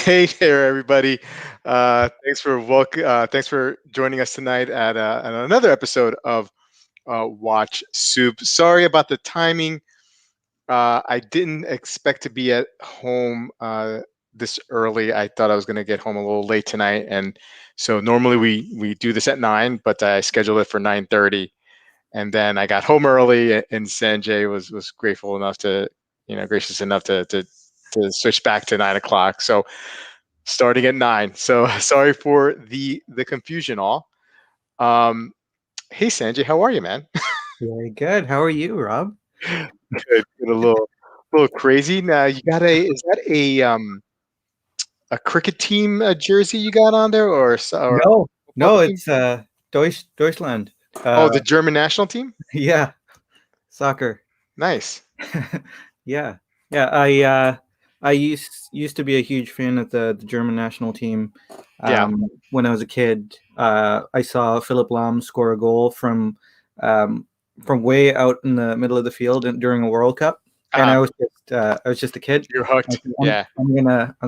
Hey there, everybody. Thanks for joining us tonight at another episode of Watch Soup. Sorry about the timing. I didn't expect to be at home this early. I thought I was going to get home a little late tonight, and so normally we do this at 9, but I scheduled it for 9:30, and then I got home early, and Sanjay was grateful enough to, gracious enough to switch back to 9 o'clock. So starting at 9. So sorry for the confusion all. Hey Sanjay, how are you, man? Very good. How are you, Rob? Good. A little crazy. Now you got a cricket team jersey you got on there, or No, football no, team? it's Deutschland. Oh, the German national team. Yeah, soccer. Nice. Yeah, yeah. I used to be a huge fan of the German national team. Yeah. When I was a kid, I saw Philip Lahm score a goal from way out in the middle of the field during a World Cup, and Uh-huh. I was just a kid. You're I hooked. said, Yeah. I'm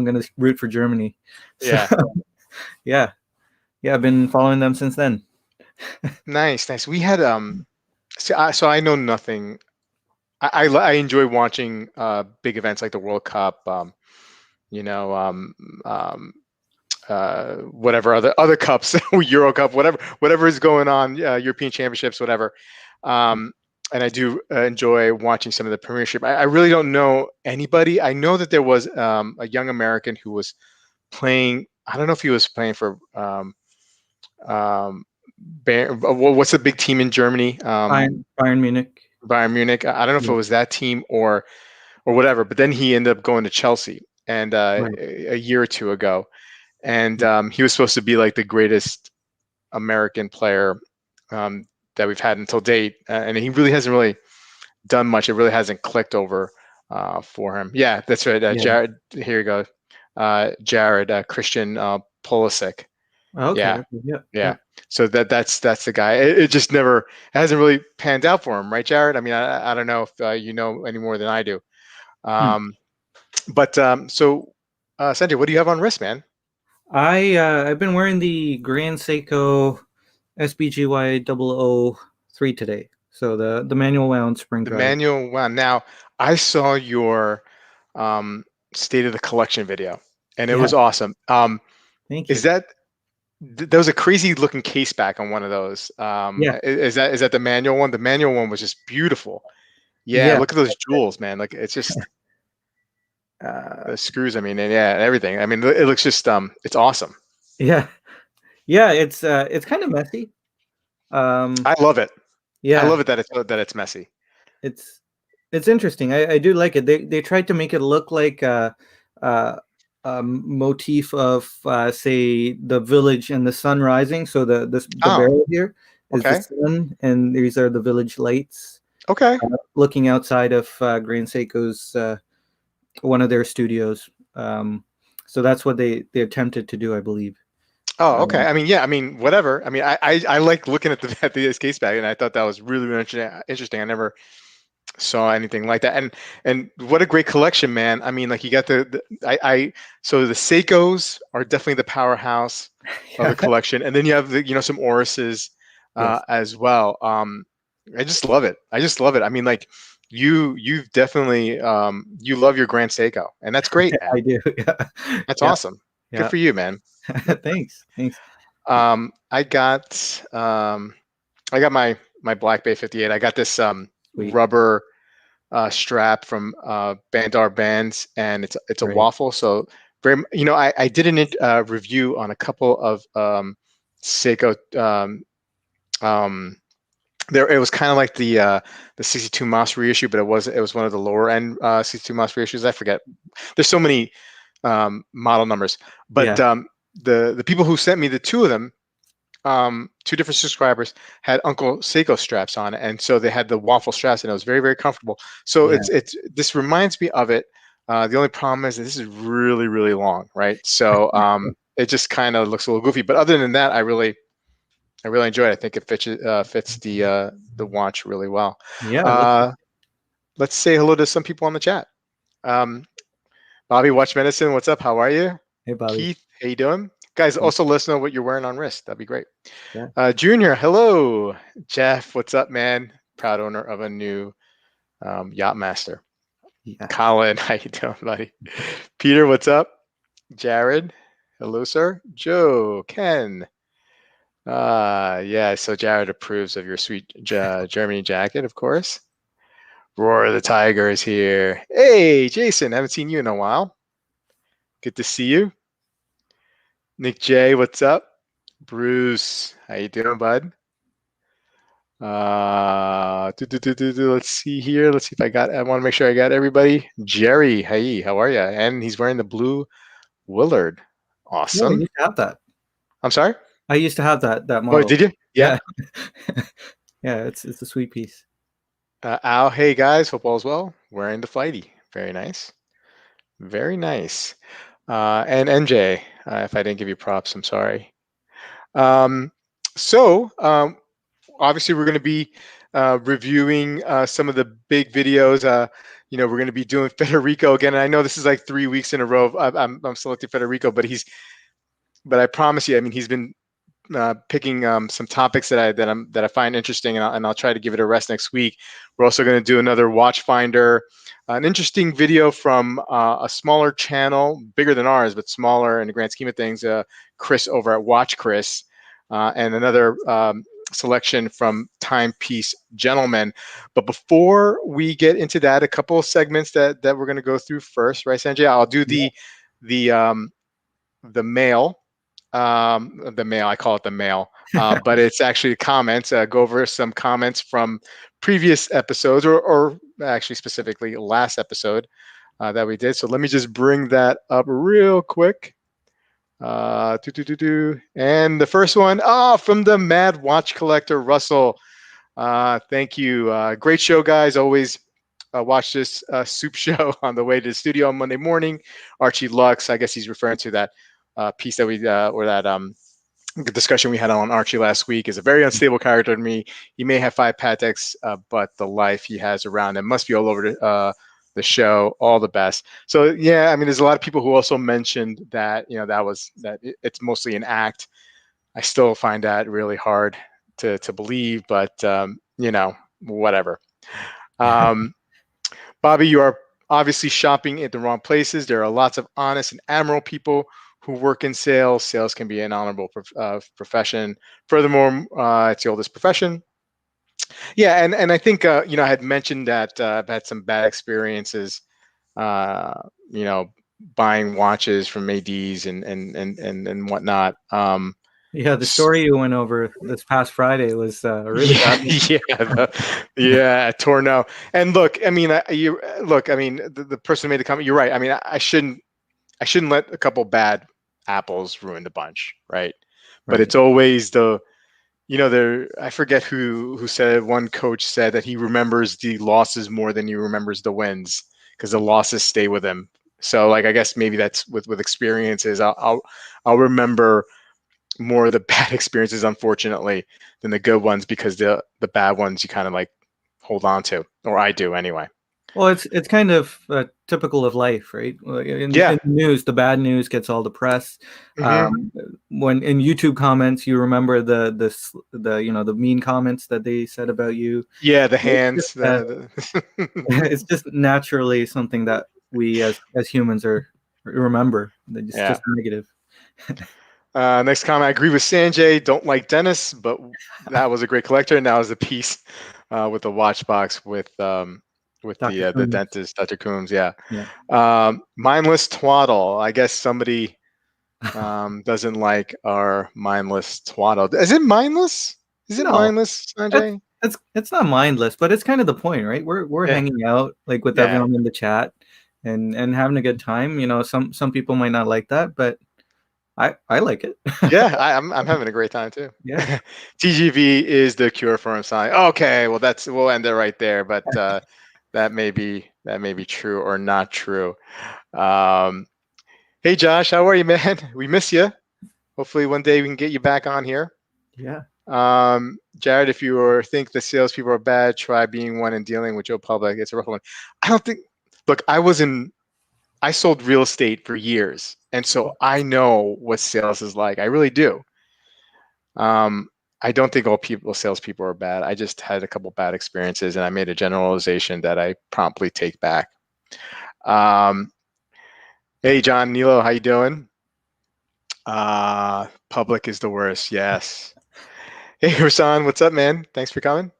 gonna root for Germany. So Yeah. yeah, yeah. I've been following them since then. Nice. Nice. We had so I know nothing. I enjoy watching big events like the World Cup. You know, um, whatever other cups, Euro Cup, whatever is going on, European Championships, whatever. Um, and I do enjoy watching some of the Premiership. I really don't know anybody. I know that there was a young American who was playing. I don't know if he was playing for um, what's the big team in Germany? Bayern Munich. Bayern Munich. I don't know if it Yeah, was that team or whatever. But then he ended up going to Chelsea, and right. a year or two ago, and he was supposed to be like the greatest American player that we've had until date, and he really hasn't really done much. It really hasn't clicked over for him. Yeah, that's right. Yeah. Jared, here you go. Jared Christian Pulisic. Okay. Yeah, Okay. Yeah. yeah. Yeah. So that's the guy. It just never it hasn't really panned out for him, right, Jared? I mean, I don't know if you know any more than I do. Hmm. Um, but Sanjay, what do you have on wrist, man? I've been wearing the Grand Seiko SBGY 003 today. So the manual wound spring The drive. manual one. Now, I saw your um, state of the collection video, and it Yeah. was awesome. Thank Is you. that there was a crazy looking case back on one of those? Yeah. Is that the manual one? The manual one was just beautiful. Yeah, Yeah. look at those jewels, man. Like it's just Uh, the screws. I mean, and yeah, and everything. I mean, it looks just it's awesome. yeah. Yeah. It's kind of messy. I love it. I Yeah. love it that it's messy. It's it's interesting. I do like it. They tried to make it look like uh, a motif of say the village and the sun rising. So the Oh, barrel here is the okay, sun, and these are the village lights okay. looking outside of Grand Seiko's one of their studios. So that's what they attempted to do, I believe. Oh, okay. Um, I mean, yeah. I mean, whatever. I mean, I like looking at the at the case bag, and I thought that was really, really interesting. I never saw anything like that, and what a great collection, man. I mean, like you got I so the Seikos are definitely the powerhouse of the yeah. collection, and then you have the some Oruses Yes, as well. I just love it. I just love it. I mean, like you've definitely you love your Grand Seiko, and that's great, man. I do. Yeah, That's yeah, awesome. Good yeah. for you, man. Thanks, thanks. Um, I got um, I got my Black Bay 58. I got this Sweet, rubber strap from Bandar Bands, and it's a great. waffle. So very, I did a review on a couple of Seiko. Um, there, it was kind of like the 62 Mas reissue, but it was one of the lower end 62 Mas reissues. I forget. There's so many model numbers, but Yeah, the people who sent me the two of them, two different subscribers had Uncle Seiko straps on, and so they had the waffle straps, and it was very, very comfortable. So yeah, it's this reminds me of it. The only problem is that this is really, really long, right? So it just kind of looks a little goofy. But other than that, I really enjoy it. I think it fits the watch really well. yeah. It looks Uh, let's say hello to some people on the chat. Um, Bobby, Watch Medicine, what's up? How are you? Hey, Bobby. Keith, how you doing? Guys, also let us know what you're wearing on wrist. That'd be great. Yeah. Junior, hello. Jeff, what's up, man? Proud owner of a new Yacht Master. Yeah. Colin, how you doing, buddy? Peter, what's up? Jared, hello, sir. Joe, Ken. Yeah, so Jared approves of your sweet Germany jacket, of course. Roar the Tiger is here. Hey, Jason, haven't seen you in a while. Good to see you. Nick J, what's up? Bruce, how you doing, bud? Let's see here. Let's see if I want to make sure I got everybody. Jerry, hey, how are you? And he's wearing the blue Willard. Yeah, I Awesome. used to have that. I'm sorry? I used to have that Oh, model. did you? Yeah. Yeah. Yeah, it's a sweet piece. Al, hey guys, hope all's well. Wearing the flighty. Very nice. Very nice. And NJ, if I didn't give you props, I'm sorry. Um, so, obviously, we're going to be reviewing some of the big videos. We're going to be doing Federico again. And I know this is like 3 weeks in a row. I'm selecting Federico, but I promise you, I mean, he's been picking some topics that I find interesting, and I'll try to give it a rest next week. We're also going to do another Watchfinder, an interesting video from a smaller channel, bigger than ours, but smaller in the grand scheme of things. Chris over at WatchChris, and another selection from Timepiece Gentlemen. But before we get into that, a couple of segments that we're going to go through first, right, Sanjay? I'll do the mail. The mail, I call it the mail, but it's actually comments. Go over some comments from previous episodes, or actually specifically last episode that we did. So let me just bring that up real quick. And the first one, from the Mad Watch Collector, Russell. Thank you. Great show, guys. Always watch this soup show on the way to the studio on Monday morning. Archie Lux, I guess he's referring to that piece that we or that discussion we had on Archie last week, is a very unstable character to me. He may have 5 Pateks, but the life he has around him must be all over the show. All the best. So yeah, I mean, there's a lot of people who also mentioned that it's mostly an act. I still find that really hard to believe, but whatever. Um, Bobby, you are obviously shopping at the wrong places. There are lots of honest and admirable people who work in sales. Sales can be an honorable profession. Furthermore, it's the oldest profession. Yeah, and I think I had mentioned that I've had some bad experiences, uh, you know, buying watches from ADs and whatnot. Yeah, the story you went over this past Friday was a really Yeah, bad one. yeah, Torno. And look, I mean, the person who made the comment. You're right. I mean, I shouldn't let a couple bad apples ruin the bunch, right? But Right. it's always there. I forget who said it. One coach said that he remembers the losses more than he remembers the wins, because the losses stay with him. So, like, I guess maybe that's with experiences. I'll remember more of the bad experiences, unfortunately, than the good ones, because the bad ones you kind of like hold on to, or I do anyway. Well, it's kind of typical of life, right? Yeah. In the news, the bad news gets all the press. Hmm. When in YouTube comments, you remember the mean comments that they said about you. Yeah, the It's just, hands. it's just naturally something that we as humans are remember. It's Yeah. just negative. Next comment. I agree with Sanjay. Don't like Dennis, but that was a great collector. And that was the piece with the watch box with Dr. the Coombs. dentist, Dr. Coombs. Yeah. Yeah. Mindless twaddle. I guess somebody doesn't like our mindless twaddle. Is it mindless? Is it No, mindless, it's Sanjay? it's not mindless, but it's kind of the point, right? We're Yeah. hanging out like with Yeah. everyone in the chat and having a good time. Some people might not like that, but I like it. Yeah, I'm having a great time too. Yeah. TGV is the cure for insomnia. Okay, well we'll end it right there. But that may be true or not true. Um, hey Josh, how are you, man? We miss you. Hopefully one day we can get you back on here. Yeah. Jared, if think the salespeople are bad, try being one and dealing with Joe Public. It's a rough one. I don't think. Look, I sold real estate for years, and so I know what sales is like. I really do. Um, I don't think all people salespeople are bad. I just had a couple bad experiences, and I made a generalization that I promptly take back. Um, hey, John Nilo, how you doing? Public is the worst. Yes. Hey, Rasan, what's up, man? Thanks for coming.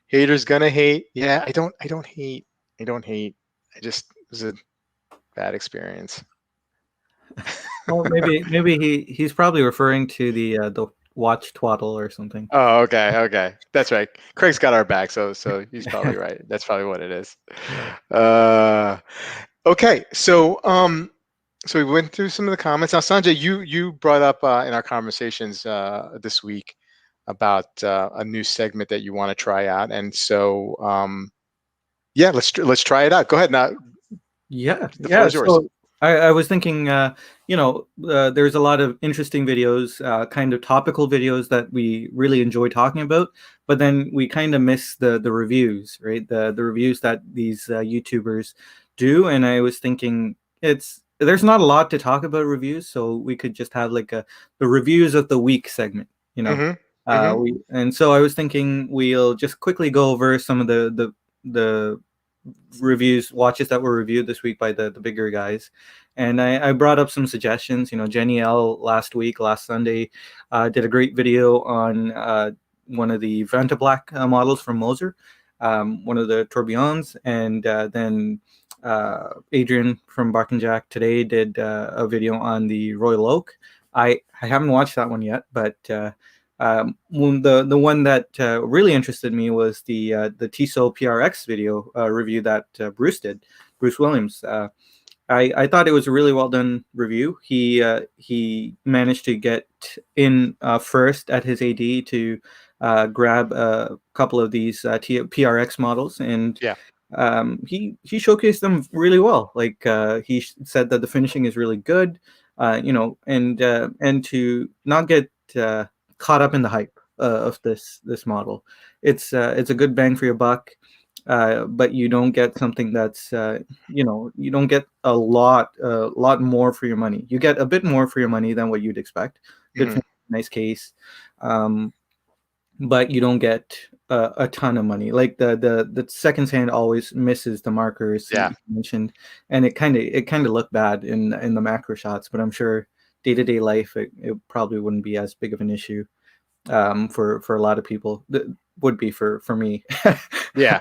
Haters gonna hate. Yeah, I don't hate. I don't hate. I just it was a bad experience. Well, maybe he's probably referring to the watch twaddle or something. Oh, okay, okay. That's right. Craig's got our back, so he's probably right. That's probably what it is. Uh, okay, so we went through some of the comments. Now, Sanjay, you brought up in our conversations this week about a new segment that you want to try out, and so yeah, let's try it out. Go ahead. Now, Yeah, the floor yeah. is yours. So I was thinking, there's a lot of interesting videos, kind of topical videos that we really enjoy talking about, but then we kind of miss the reviews, right? The reviews that these YouTubers do, and I was thinking there's not a lot to talk about reviews, so we could just have like the reviews of the week segment, you know. Mm-hmm. Mm-hmm. And so I was thinking we'll just quickly go over some of the reviews watches that were reviewed this week by the bigger guys, and I brought up some suggestions. Jenny L last Sunday did a great video on one of the Vanta Black models from Moser, one of the tourbillons, and then Adrian from Bark and Jack today did a video on the Royal Oak. I haven't watched that one yet, but the one that really interested me was the Tissot PRX video review that Bruce Williams. I thought it was a really well done review. He managed to get in first at his AD to grab a couple of these PRX models, and Yeah. he showcased them really well. Like he said that the finishing is really good, and to not get caught up in the hype of this model. It's a good bang for your buck, but you don't get something that's you don't get a lot more for your money. You get a bit more for your money than what you'd expect. Good, Mm-hmm. nice case, but you don't get a ton of money. Like the seconds hand always misses the markers Yeah. you mentioned, and it kind of looked bad in the macro shots. But I'm sure day-to-day life it probably wouldn't be as big of an issue for a lot of people. That would be for me. Yeah.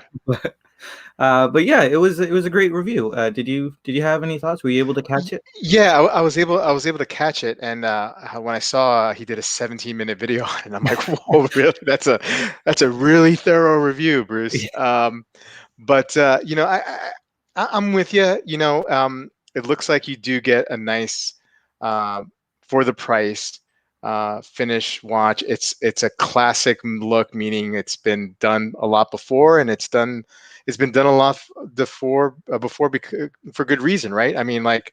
but yeah, it was a great review. Did you have any thoughts? Were you able to catch it? Yeah, I was able to catch it, and when I saw he did a 17-minute video on it, I'm like, whoa, really? That's a really thorough review, Bruce. But I'm with you. It looks like you do get a nice uh, for the price finish watch. It's a classic look, meaning it's been done a lot before, and it's been done a lot before for good reason, right? I mean, like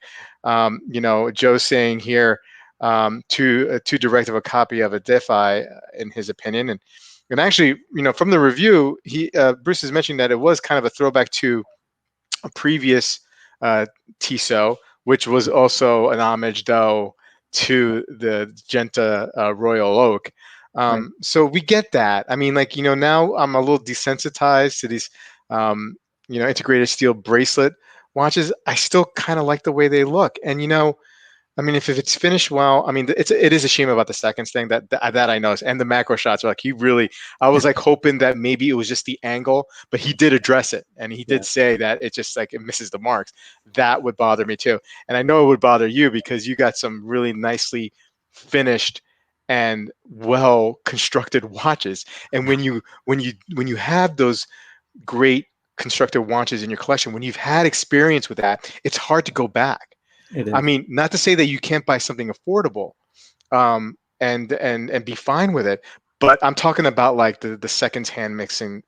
Joe's saying here, too direct of a copy of a DeFi, in his opinion, and actually, from the review, Bruce is mentioning that it was kind of a throwback to a previous uh, Tissot, which was also an homage, though, to the Genta Royal Oak. Right. So we get that. I mean, like, now I'm a little desensitized to these, integrated steel bracelet watches. I still kind of like the way they look. And, I mean, if it's finished well, I mean, it is a shame about the seconds thing that I noticed, and the macro shots. Like I was like hoping that maybe it was just the angle, but he did address it, and he Yeah. did say that it just like it misses the marks. That would bother me too, and I know it would bother you because you got some really nicely finished and well constructed watches, and when you have those great constructed watches in your collection, when you've had experience with that, it's hard to go back. It I is. mean, not to say that you can't buy something affordable, and be fine with it, but I'm talking about like the seconds hand missing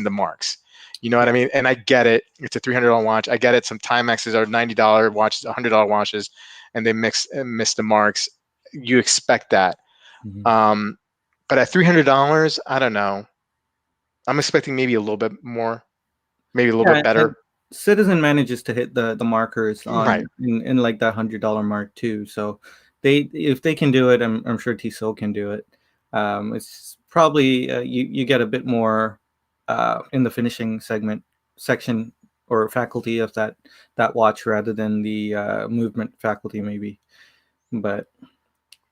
the marks. You know what I Yeah. mean? And I get it. It's a $300 watch. I get it. Some Timexes are $90 watches, $100 watches, and they miss the marks. You expect that. Mhm. Um, but at $300, I don't know. I'm expecting maybe a little bit more, maybe a little bit Yeah, and better. Citizen manages to hit the markers Right. in like that $100 mark too. So if they can do it, I'm sure Tissot can do it. It's probably you get a bit more in the finishing section or faculty of that watch rather than the movement faculty maybe. But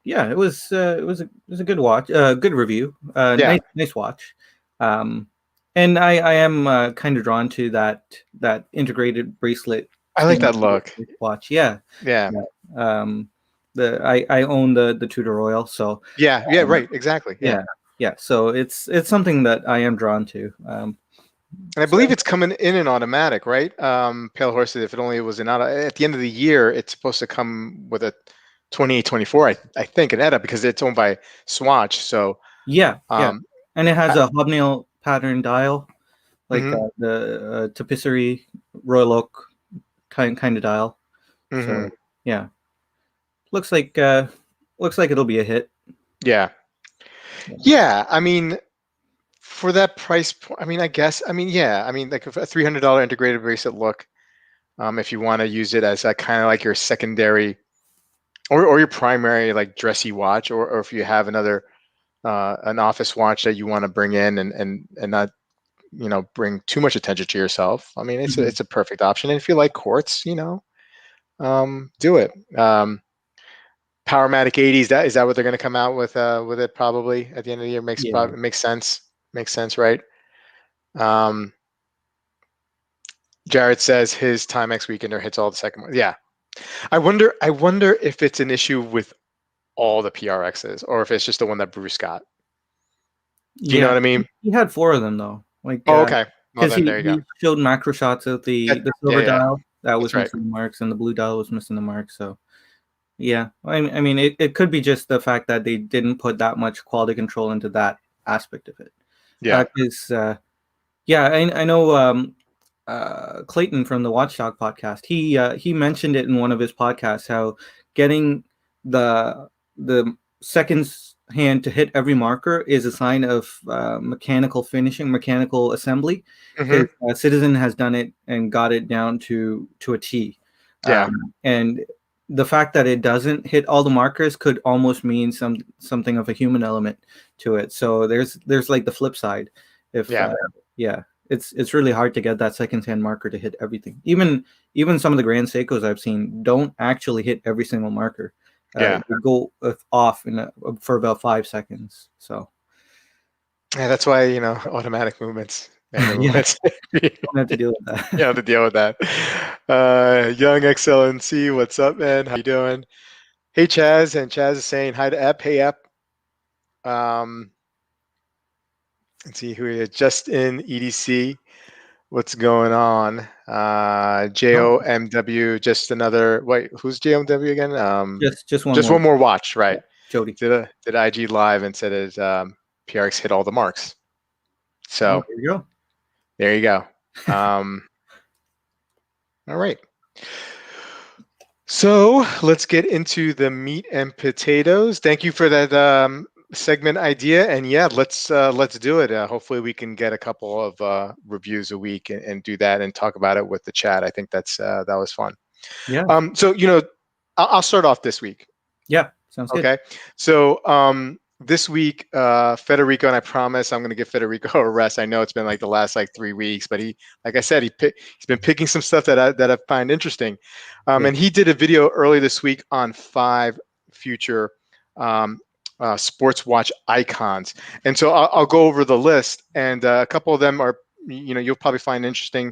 yeah, it was a good watch, good review, Yeah, nice watch, um, and I am kind of drawn to that integrated bracelet I like thing that look. watch. Yeah, Yeah, yeah. I own the Tudor Royal, so yeah, yeah. um, Right. Exactly. Yeah. yeah, yeah. So it's something that I am drawn to. And I So believe it's coming in an automatic, right? Pale Horses, if it only was an auto, at the end of the year, it's supposed to come with a 2824, I think, an ETA because it's owned by Swatch. So, yeah, yeah, um, and it has I, a hobnail pattern dial, like hmm the tapisserie Royal Oak kind of dial. hmm So yeah, looks like it'll be a hit. yeah, yeah. I mean, for that price point, I mean, I guess, I mean, yeah, I mean, like a $300 integrated bracelet look, if you want to use it as a kind of like your secondary or your primary like dressy watch, or if you have another an office watch that you want to bring in and not bring too much attention to yourself. I mean, Mhm. it's a perfect option. And if you like quartz, do it. Powermatic 80s. That is that what they're going to come out with it probably at the end of the year? Yeah, Makes sense. Makes sense, right? Um, Jared says his Timex Weekender hits all the second one. Yeah, I wonder if it's an issue with all the PRXs or if it's just the one that Bruce got. Do you know yeah. what I mean? He had four of them though, like Oh, okay. Well, because then he there you go. he showed macro shots of That, the yeah, silver yeah, dial that was that's right. missing the marks and the blue dial was missing the marks. So yeah, I mean it could be just the fact that they didn't put that much quality control into that aspect of it. Yeah. Because yeah, I know Clayton from the Watchdog podcast. He mentioned it in one of his podcasts how getting the seconds hand to hit every marker is a sign of mechanical finishing, mechanical assembly. Because hmm Citizen has done it and got it down to a T, Yeah. and the fact that it doesn't hit all the markers could almost mean something of a human element to it. So there's like the flip side. If Yeah. yeah, it's really hard to get that second hand marker to hit everything. Even some of the Grand Seikos I've seen don't actually hit every single marker. Yeah. They go off for about 5 seconds. So Yeah. That's why, automatic movements, manual yeah, movements. You don't have to deal with that. have to deal with that. Young XLNC, what's up, man? How you doing? Hey, Chaz. And Chaz is saying hi to Ep. Hey, Ep. Um, let's see who we are. Just in EDC. What's going on? Oh, JOMW, just another. Wait, who's JOMW again? just one Just more. one more watch, Yeah, right? Jody. Did IG live and said his PRX hit all the marks. Oh, So there you go. there you go. Um, all right. So let's get into the meat and potatoes. Thank you for that segment idea, and yeah, let's do it. Hopefully, we can get a couple of reviews a week and do that and talk about it with the chat. I think that was fun. Yeah, So I'll start off this week. yeah, sounds good. Okay. So this week, Federico, and I promise I'm going to give Federico a rest. I know it's been like the last like 3 weeks, but like I said, he's been picking some stuff that I find interesting. Yeah, And he did a video early this week on 5 future um, sports watch icons. And so I'll go over the list, and a couple of them are, you'll probably find interesting.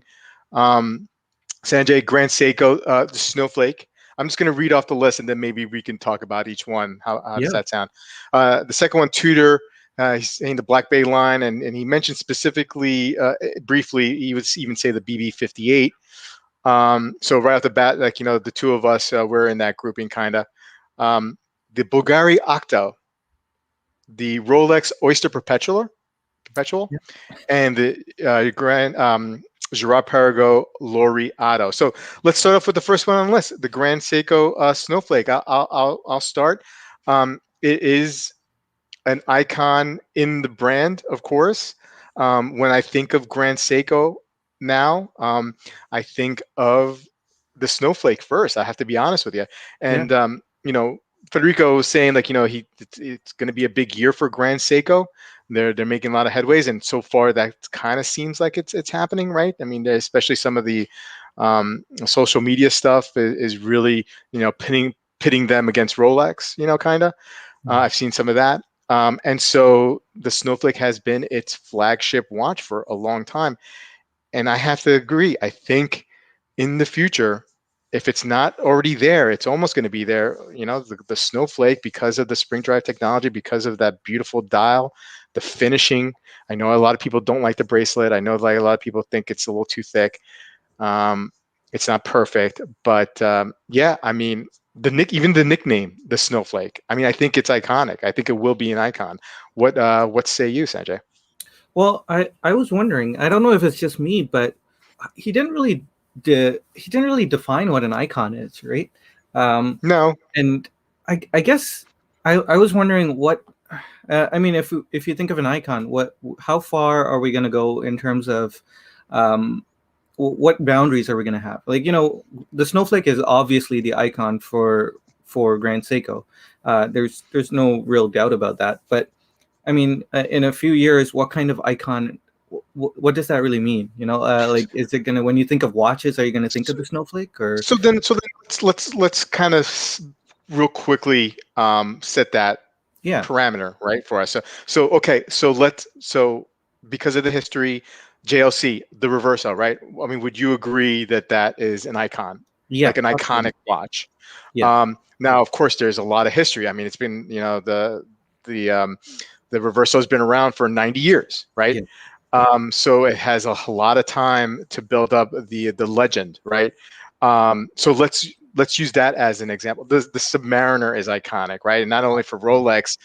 Sanjay, Grand Seiko, the Snowflake. I'm just going to read off the list, and then maybe we can talk about each one. How does yeah, that sound? The second one, Tudor. He's saying the Black Bay line, and he mentioned specifically, briefly, he would even say the BB58. So right off the bat, like, the two of us, we're in that grouping kind of. The Bulgari Octo, the Rolex Oyster Perpetual, yeah, and the Grand Gerard Perigo Laureato. So let's start off with the first one on the list, the Grand Seiko Snowflake. I'll start. It is an icon in the brand, of course. When I think of Grand Seiko, now, I think of the snowflake first. I have to be honest with you. Yeah. And Federico was saying, like, it's going to be a big year for Grand Seiko. They're making a lot of headways, and so far that kind of seems like it's happening, right? I mean, especially some of the social media stuff is really pitting them against Rolex, kind of. Mm. I've seen some of that. And so the Snowflake has been its flagship watch for a long time. And I have to agree. I think in the future, if it's not already there, it's almost going to be there. The Snowflake, because of the spring drive technology, because of that beautiful dial, the finishing. I know a lot of people don't like the bracelet. I know like a lot of people think it's a little too thick. Um, it's not perfect, but yeah, I mean, even the nickname, the Snowflake. I mean, I think it's iconic. I think it will be an icon. What say you, Sanjay? Well, I was wondering. I don't know if it's just me, but he didn't really he didn't really define what an icon is, right? Um, No. and I guess I was wondering what I mean, if you think of an icon, how far are we going to go in terms of um, what boundaries are we going to have? Like, the snowflake is obviously the icon for Grand Seiko. There's no real doubt about that. But I mean, in a few years, what kind of icon? What does that really mean? Like, is it gonna when you think of watches, are you gonna think of the snowflake or? So then let's kind of real quickly set that Yeah, parameter right for us. So okay, so because of the history, JLC, the Reverso, right? I mean, would you agree that that is an icon, yeah, like an iconic absolutely. watch? Yeah, Now, of course, there's a lot of history. I mean, it's been the the Reverso has been around for 90 years, right? yeah, yeah, So it has a lot of time to build up the legend, right? So let's use that as an example. The Submariner is iconic, right? And not only for Rolex,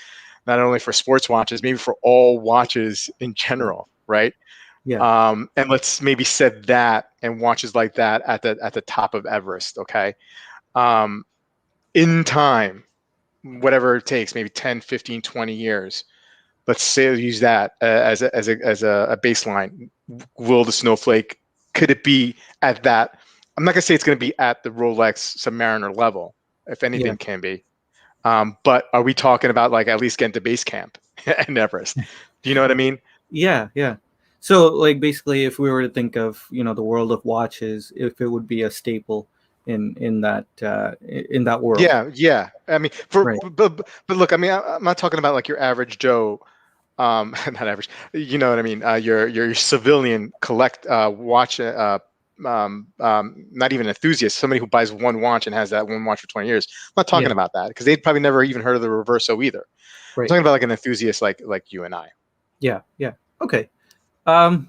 not only for sports watches, maybe for all watches in yeah, general, right? yeah, And let's maybe set that and watches like that at the top of Everest, okay? Um, in time, whatever it takes, maybe 10, 15, 20 years, let's say use that as a baseline. Will the snowflake, could it be at that? I'm not gonna say it's gonna be at the Rolex Submariner level, if yeah, anything can be. But are we talking about like at least getting to base camp and Everest? Do you know what I mean? yeah, yeah. So, like, basically, if we were to think of the world of watches, if it would be a staple in that world, Yeah, yeah. I mean, right? but look, I mean, I'm not talking about like your average Joe, not average. You know what I mean? Your civilian watch, not even enthusiast, somebody who buys one watch and has that one watch for 20 years. I'm not Yeah, talking about that because they'd probably never even heard of the Reverso either. I'm right. talking about like an enthusiast like you and I. Yeah, yeah. Okay. Um,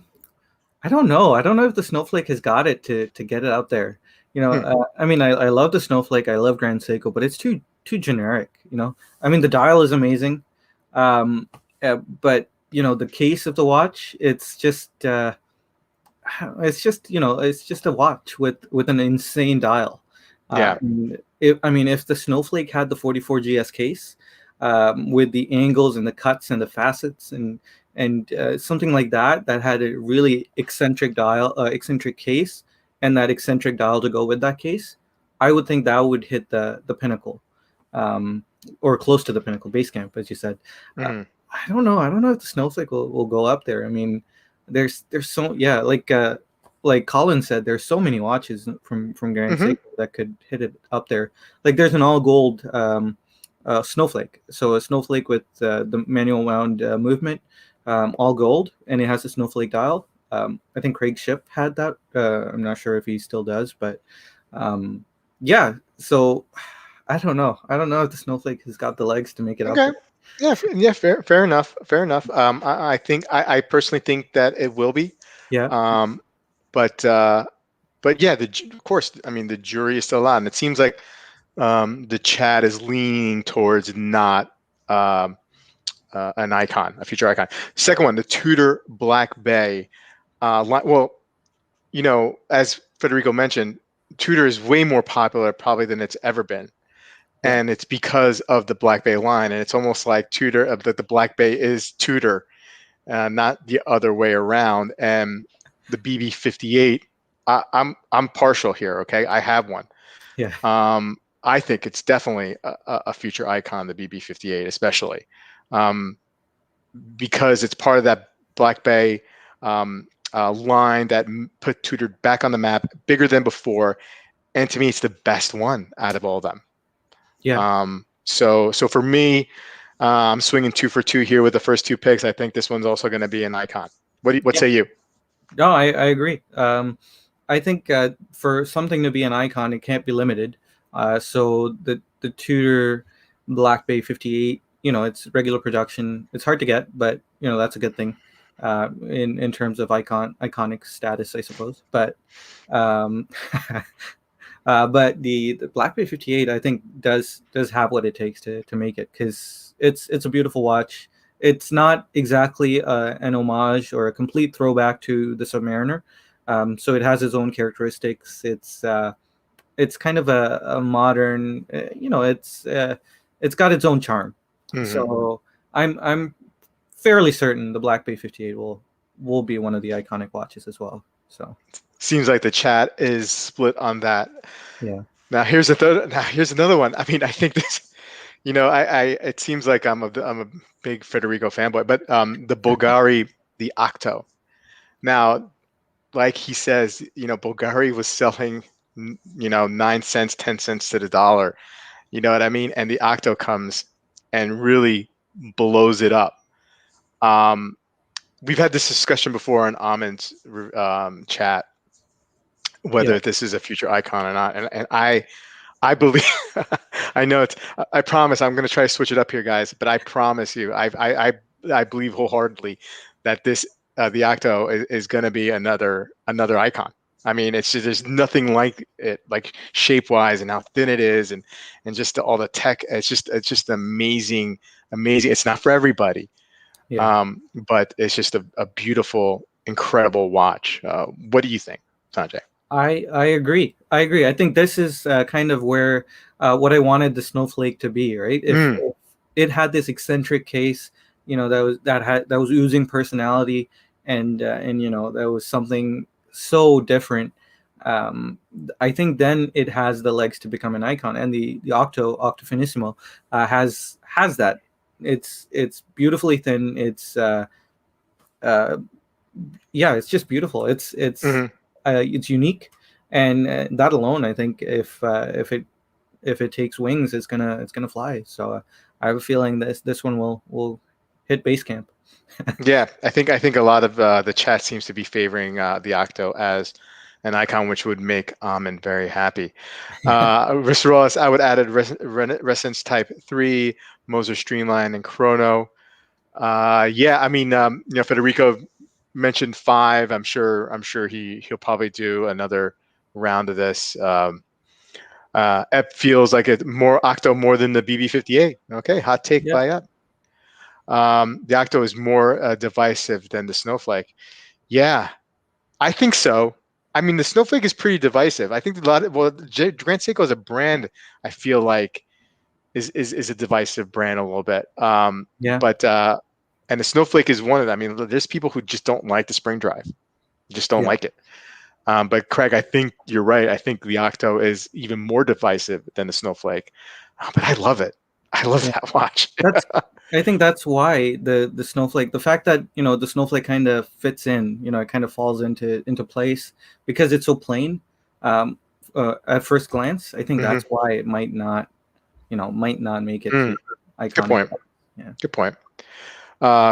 I don't know. I don't know if the snowflake has got it to get it out there. Hmm. I mean, I love the snowflake. I love Grand Seiko, but it's too generic. I mean, the dial is amazing, um, but the case of the watch, it's just a watch with an insane dial. Yeah. I mean, if the snowflake had the 44GS case, with the angles and the cuts and the facets and something like that had a really eccentric case, and that eccentric dial to go with that case, I would think that would hit the pinnacle, um, or close to the pinnacle, base camp, as you said. uh, Hmm. I don't know. I don't know if the snowflake will go up there. I mean, there's so, yeah, like Colin said, there's so many watches from Grand Hmm. Seiko that could hit it up there. Like, there's an all gold snowflake. So a snowflake with the manual wound movement, all gold, and it has a snowflake dial. I think Craig Ship had that. I'm not sure if he still does, but um, yeah. So I don't know. I don't know if the snowflake has got the legs to make it up Okay. there. Yeah. Yeah. Fair enough. Fair enough. I think I personally think that it will be. Yeah. Um, but uh, but yeah, of course, I mean, the jury is still out, and it seems like the chat is leaning towards not an icon, a future icon. Second one, the Tudor Black Bay. Well, as Federico mentioned, Tudor is way more popular probably than it's ever been, Yeah. and it's because of the Black Bay line, and it's almost like Tudor, the Black Bay is Tudor, not the other way around. And the BB58. I'm partial here. Okay, I have one. Yeah. I think it's definitely a future icon, the BB58, especially because it's part of that Black Bay line that put Tudor back on the map, bigger than before, and to me, it's the best one out of all of them. Yeah. So for me, I'm swinging 2 for 2 here with the first 2 picks. I think this one's also going to be an icon. What Yeah. say you? No, I agree. I think for something to be an icon, it can't be limited. So the Tudor Black Bay 58, it's regular production. It's hard to get, but that's a good thing in terms of iconic status, I suppose. But um, but the Black Bay 58, I think, does have what it takes to make it, because it's a beautiful watch. It's not exactly an homage or a complete throwback to the Submariner, so it has its own characteristics. It's kind of a modern, it's got its own charm. Mm-hmm. So I'm fairly certain the Black Bay 58 will be one of the iconic watches as well. So Seems like the chat is split on that. yeah, Now here's another one. I mean, I think this. I it seems like I'm a big Federico fanboy, but the Bulgari, the Octo. Now, like he says, Bulgari was selling, 9 cents, 10 cents to the dollar. You know what I mean? And the Octo comes and really blows it up. We've had this discussion before on Amin's chat, yeah, whether this is a future icon or not, and I believe I know it's. I promise I'm going to try to switch it up here, guys. But I promise you, I believe wholeheartedly that this the Octo is going to be another icon. I mean, it's just, there's nothing like it, like shape wise and how thin it is, and just all the tech. It's just amazing, amazing. It's not for everybody, yeah. but it's just a beautiful, incredible watch. What do you think, Sanjay? I agree. I agree. I think this is kind of where what I wanted the Snowflake to be, right? If it had this eccentric case, that was oozing personality, and that was something so different. I think then it has the legs to become an icon, and the Octofinissimo has that. It's beautifully thin. Uh, yeah, it's just beautiful. It's unique, and that alone, I think, if it takes wings, it's gonna fly. So I have a feeling this one will hit base camp. Yeah, I think a lot of the chat seems to be favoring the Octo as an icon, which would make Amin very happy. Risserolis, I would add a Resonance Type 3, Moser Streamline, and Chrono. Yeah, I mean, Federico mentioned 5. I'm sure he'll probably do another round of this. It feels like it's more Octo more than the BB58. Okay, hot take Yeah, by up. The Octo is more divisive than the Snowflake. Yeah, I think so. I mean, the Snowflake is pretty divisive. I think Grand Seiko as a brand, I feel like is a divisive brand a little bit. yeah, But and the Snowflake is one of them. I mean, there's people who just don't like the spring drive, just don't yeah, like it. But Craig, I think you're right. I think the Octo is even more divisive than the Snowflake. But I love it. I love yeah. that watch. That's I think that's why the Snowflake, the fact that the Snowflake kind of fits in, it kind of falls into place because it's so plain. At first glance, I think Hmm. that's why it might not make it to Good iconic. point. Yeah, Good point.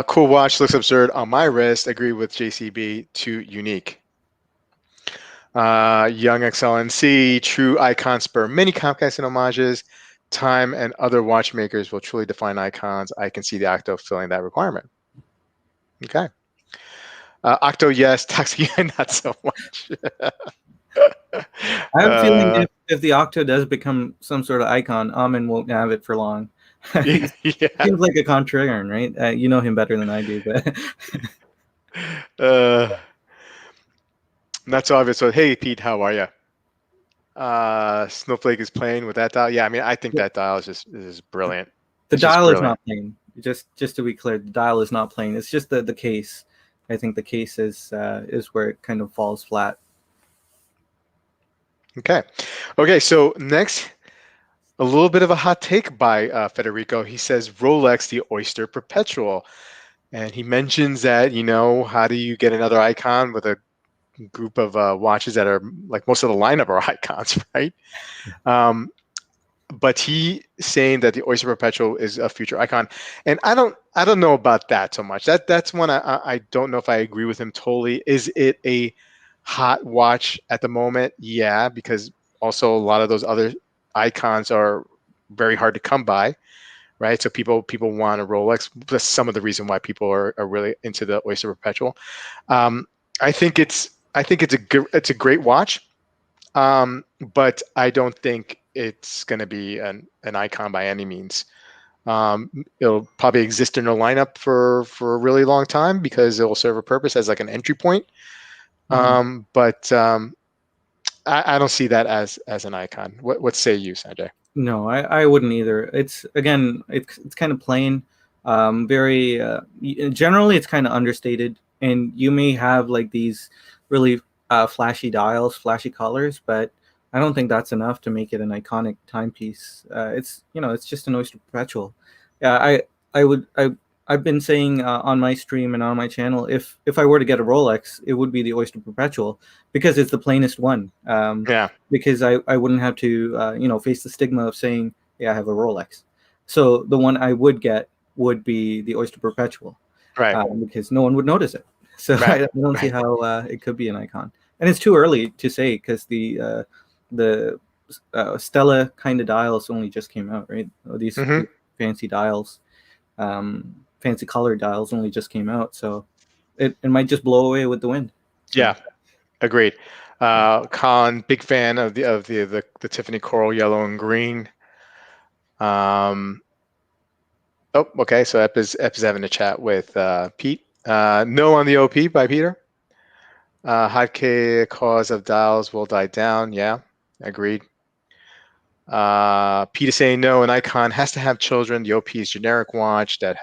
Cool watch, looks absurd on my wrist. Agree with JCB. Too unique. Young XLNC, true icon spur many Comcast and homages. Time and other watchmakers will truly define icons. I can see the Octo filling that requirement. Okay. Octo, yes. Taxi, not so much. I have a feeling uh, if the Octo does become some sort of icon, Amin won't have it for long. yeah, He yeah. seems like a contrarian, right? You know him better than I do, but Uh, not so obvious. So, hey, Pete, how are you? Snowflake is playing with that dial. Yeah, I mean, I think that dial is brilliant. the It's just dial is brilliant. not playing. Just to be clear, the dial is not playing. It's just the case. I think the case is where it kind of falls flat. Okay. Okay. So next, a little bit of a hot take by Federico. He says Rolex, the Oyster Perpetual. And he mentions that, how do you get another icon with a group of watches that are like most of the lineup are icons, right? Um, but he saying that the Oyster Perpetual is a future icon, and I don't know about that so much. That's one I don't know if I agree with him totally. Is it a hot watch at the moment? Yeah, because also a lot of those other icons are very hard to come by, right? So people want a Rolex. That's some of the reason why people are really into the Oyster Perpetual. Um, I think it's a great watch. But I don't think it's going to be an icon by any means. It'll probably exist in a lineup for a really long time because it will serve a purpose as like an entry point. But I don't see that as an icon. What say you, Sanjay? No, I wouldn't either. It's again, it's kind of plain. Very generally, it's kind of understated, and you may have like these really flashy dials, flashy colors, but I don't think that's enough to make it an iconic timepiece. It's it's just an Oyster Perpetual. Yeah, I would I've been saying on my stream and on my channel, if I were to get a Rolex, it would be the Oyster Perpetual because it's the plainest one. Yeah, Because I wouldn't have to face the stigma of saying, yeah, I have a Rolex. So the one I would get would be the Oyster Perpetual, right, because no one would notice it. So right, I don't see right. how it could be an icon. And it's too early to say because the Stella kind of dials only just came out, right? These Hmm. fancy dials, fancy color dials only just came out, so it might just blow away with the wind. So Yeah, agreed. Colin, big fan of the Tiffany coral yellow and green. Um, oh, okay. So Ep is having a chat with Pete. No on the OP by Peter. Hot cause of dials will die down. Yeah, agreed. Peter saying no, an icon has to have children. The OP is generic watch that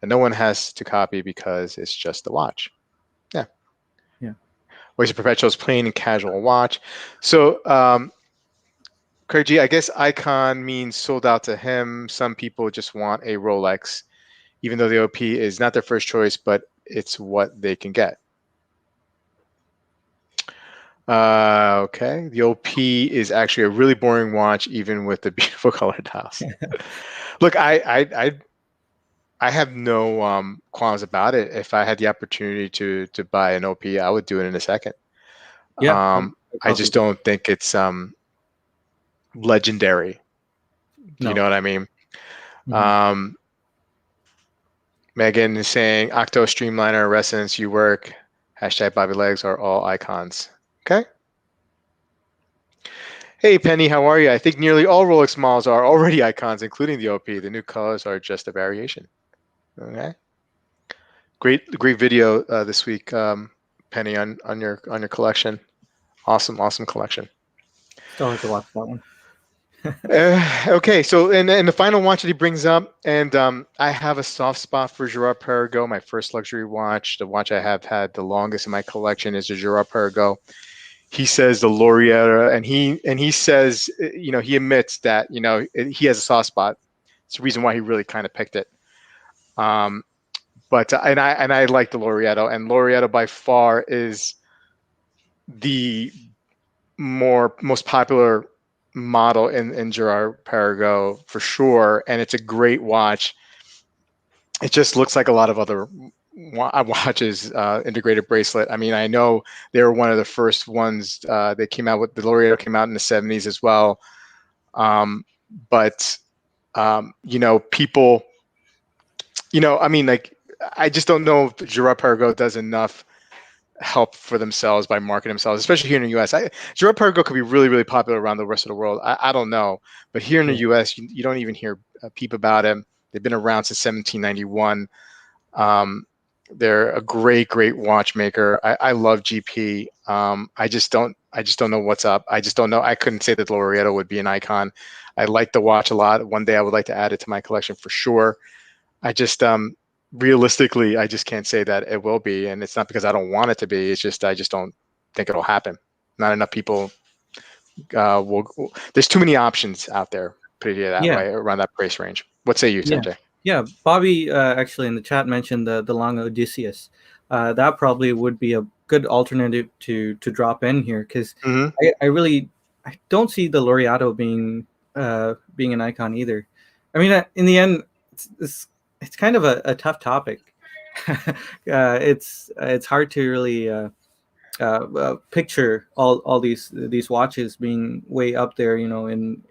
no one has to copy because it's just a watch. Yeah. yeah. Oyster Perpetual is plain and casual watch. So Craig G, I guess icon means sold out to him. Some people just want a Rolex, even though the OP is not their first choice, but it's what they can get. Okay. The OP is actually a really boring watch, even with the beautiful color dials. Look, I have no qualms about it. If I had the opportunity to buy an OP, I would do it in a second. Yeah, I I probably just would. don't think it's legendary. Do you know No. what I mean? Mhm. Um, Megan is saying Octo Streamliner, Resonance, You Work, hashtag Bobby Legs are all icons. Okay. Hey Penny, how are you? I think nearly all Rolex models are already icons, including the OP. The new colors are just a variation. Okay. Great video this week, Penny, on your collection. Awesome collection. Still have to watch that one. Okay, so and the final watch that he brings up, and I have a soft spot for Girard Perregaux, my first luxury watch. The watch I have had the longest in my collection is the Girard Perregaux. He says the Laureata, and he says, he admits that he has a soft spot. It's the reason why he really kind of picked it. Um, but and I like the Laureata, and Laureata by far is the most popular model in Girard Perregaux for sure, and it's a great watch. It just looks like a lot of other watches. Integrated bracelet. I mean, I know they were one of the first ones. They came out with the Laureate came out in the '70s as well. But people, I mean, like I just don't know if Girard Perregaux does enough help for themselves by marketing themselves, especially here in the U.S. Girard Perregaux could be really, really popular around the rest of the world. I don't know, but here in the Yeah. U.S., you don't even hear a peep about him. They've been around since 1791. Um, they're a great watchmaker. I love GP. I just don't know what's up. I just don't know. I couldn't say that Laureata would be an icon. I like the watch a lot. One day I would like to add it to my collection for sure. I just realistically, I just can't say that it will be, and it's not because I don't want it to be. It's just I just don't think it'll happen. Not enough people will. There's too many options out there. Put it that Yeah, way, around that price range. What say you, yeah, Sanjay? yeah. Bobby actually in the chat mentioned the long Odysseus. That probably would be a good alternative to drop in here because Hmm. I really I don't see the Laureato being an icon either. I mean, in the end, it's kind of a tough topic. It's hard to really picture all these watches being way up there, you know, in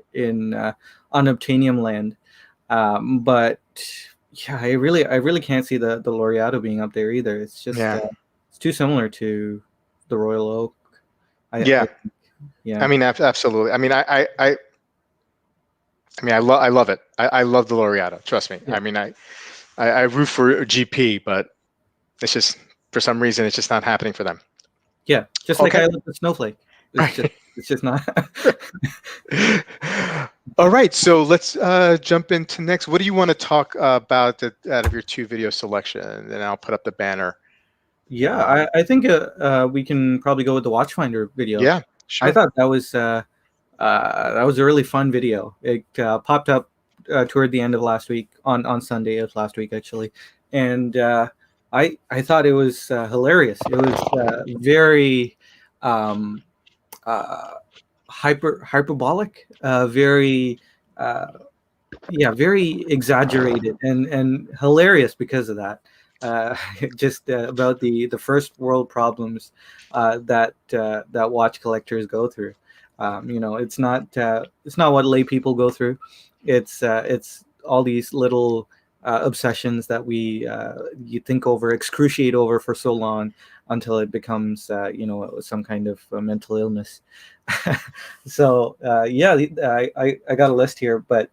unobtainium land. But yeah, I really can't see the Laureato being up there either. It's just Yeah, it's too similar to the Royal Oak. I yeah. think, yeah, I mean, absolutely. I mean, I mean, I love it. I love the Laureato. Trust me. yeah, I mean, I root for GP, but it's just for some reason it's just not happening for them. yeah. Just like Okay. I love the Snowflake. It's just Right. it's just not. All right. So let's jump into next. What do you want to talk about out of your two video selection? And then I'll put up the banner. Yeah, Um, I think we can probably go with the Watchfinder video. yeah, I sure. thought that was a really fun video. It popped up toward the end of last week on Sunday of last week actually, and I thought it was hilarious. It was very um, uh, hyperbolic, very uh, yeah, very exaggerated and hilarious because of that. Uh, just about the first world problems that watch collectors go through. You know, it's not what lay people go through. It's all these little obsessions that we you think over, excruciate over for so long until it becomes you know, some kind of mental illness. So yeah, I got a list here, but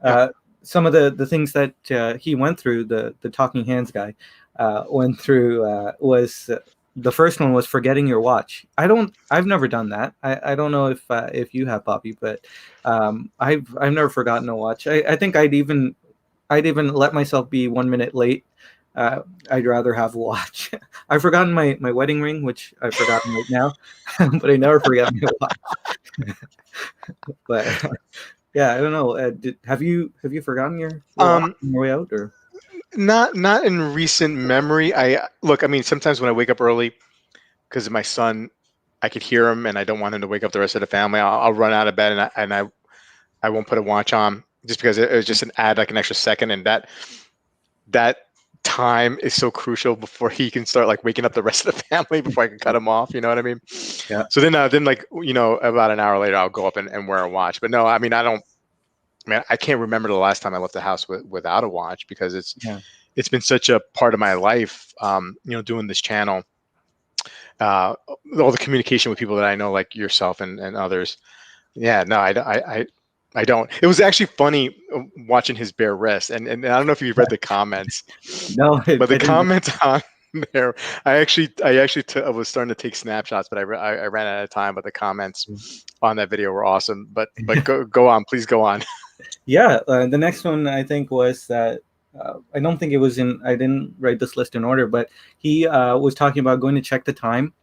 Yeah. uh, some of the things that he went through, the talking hands guy went through was the first one was forgetting your watch. I've never done that. I don't know if you have, Poppy, but I've never forgotten a watch. I think I'd even let myself be 1 minute late. I'd rather have a watch. I've forgotten my wedding ring, which I've forgotten right now, but I never forget my watch. But yeah, I don't know. Have you forgotten your watch Um, on your way out, or? not in recent memory. I look. I mean, sometimes when I wake up early because of my son, I could hear him, and I don't want him to wake up the rest of the family. I'll run out of bed, and I won't put a watch on just because it was just an add like an extra second, and that time is so crucial before he can start like waking up the rest of the family before I can cut him off. You know what I mean? Yeah, So then like about an hour later, I'll go up and wear a watch. But no, I mean I don't. I mean I can't remember the last time I left the house without a watch because yeah, it's been such a part of my life. Doing this channel, uh, all the communication with people that I know, like yourself and others. Yeah, no, I don't. It was actually funny watching his bare wrist, and I don't know if you read the comments, no, I but the didn't. comments on there, I was starting to take snapshots, but I ran out of time. But the comments on that video were awesome. But go on, please go on. Yeah, the next one I think was that I don't think it was in. I didn't write this list in order, but he was talking about going to check the time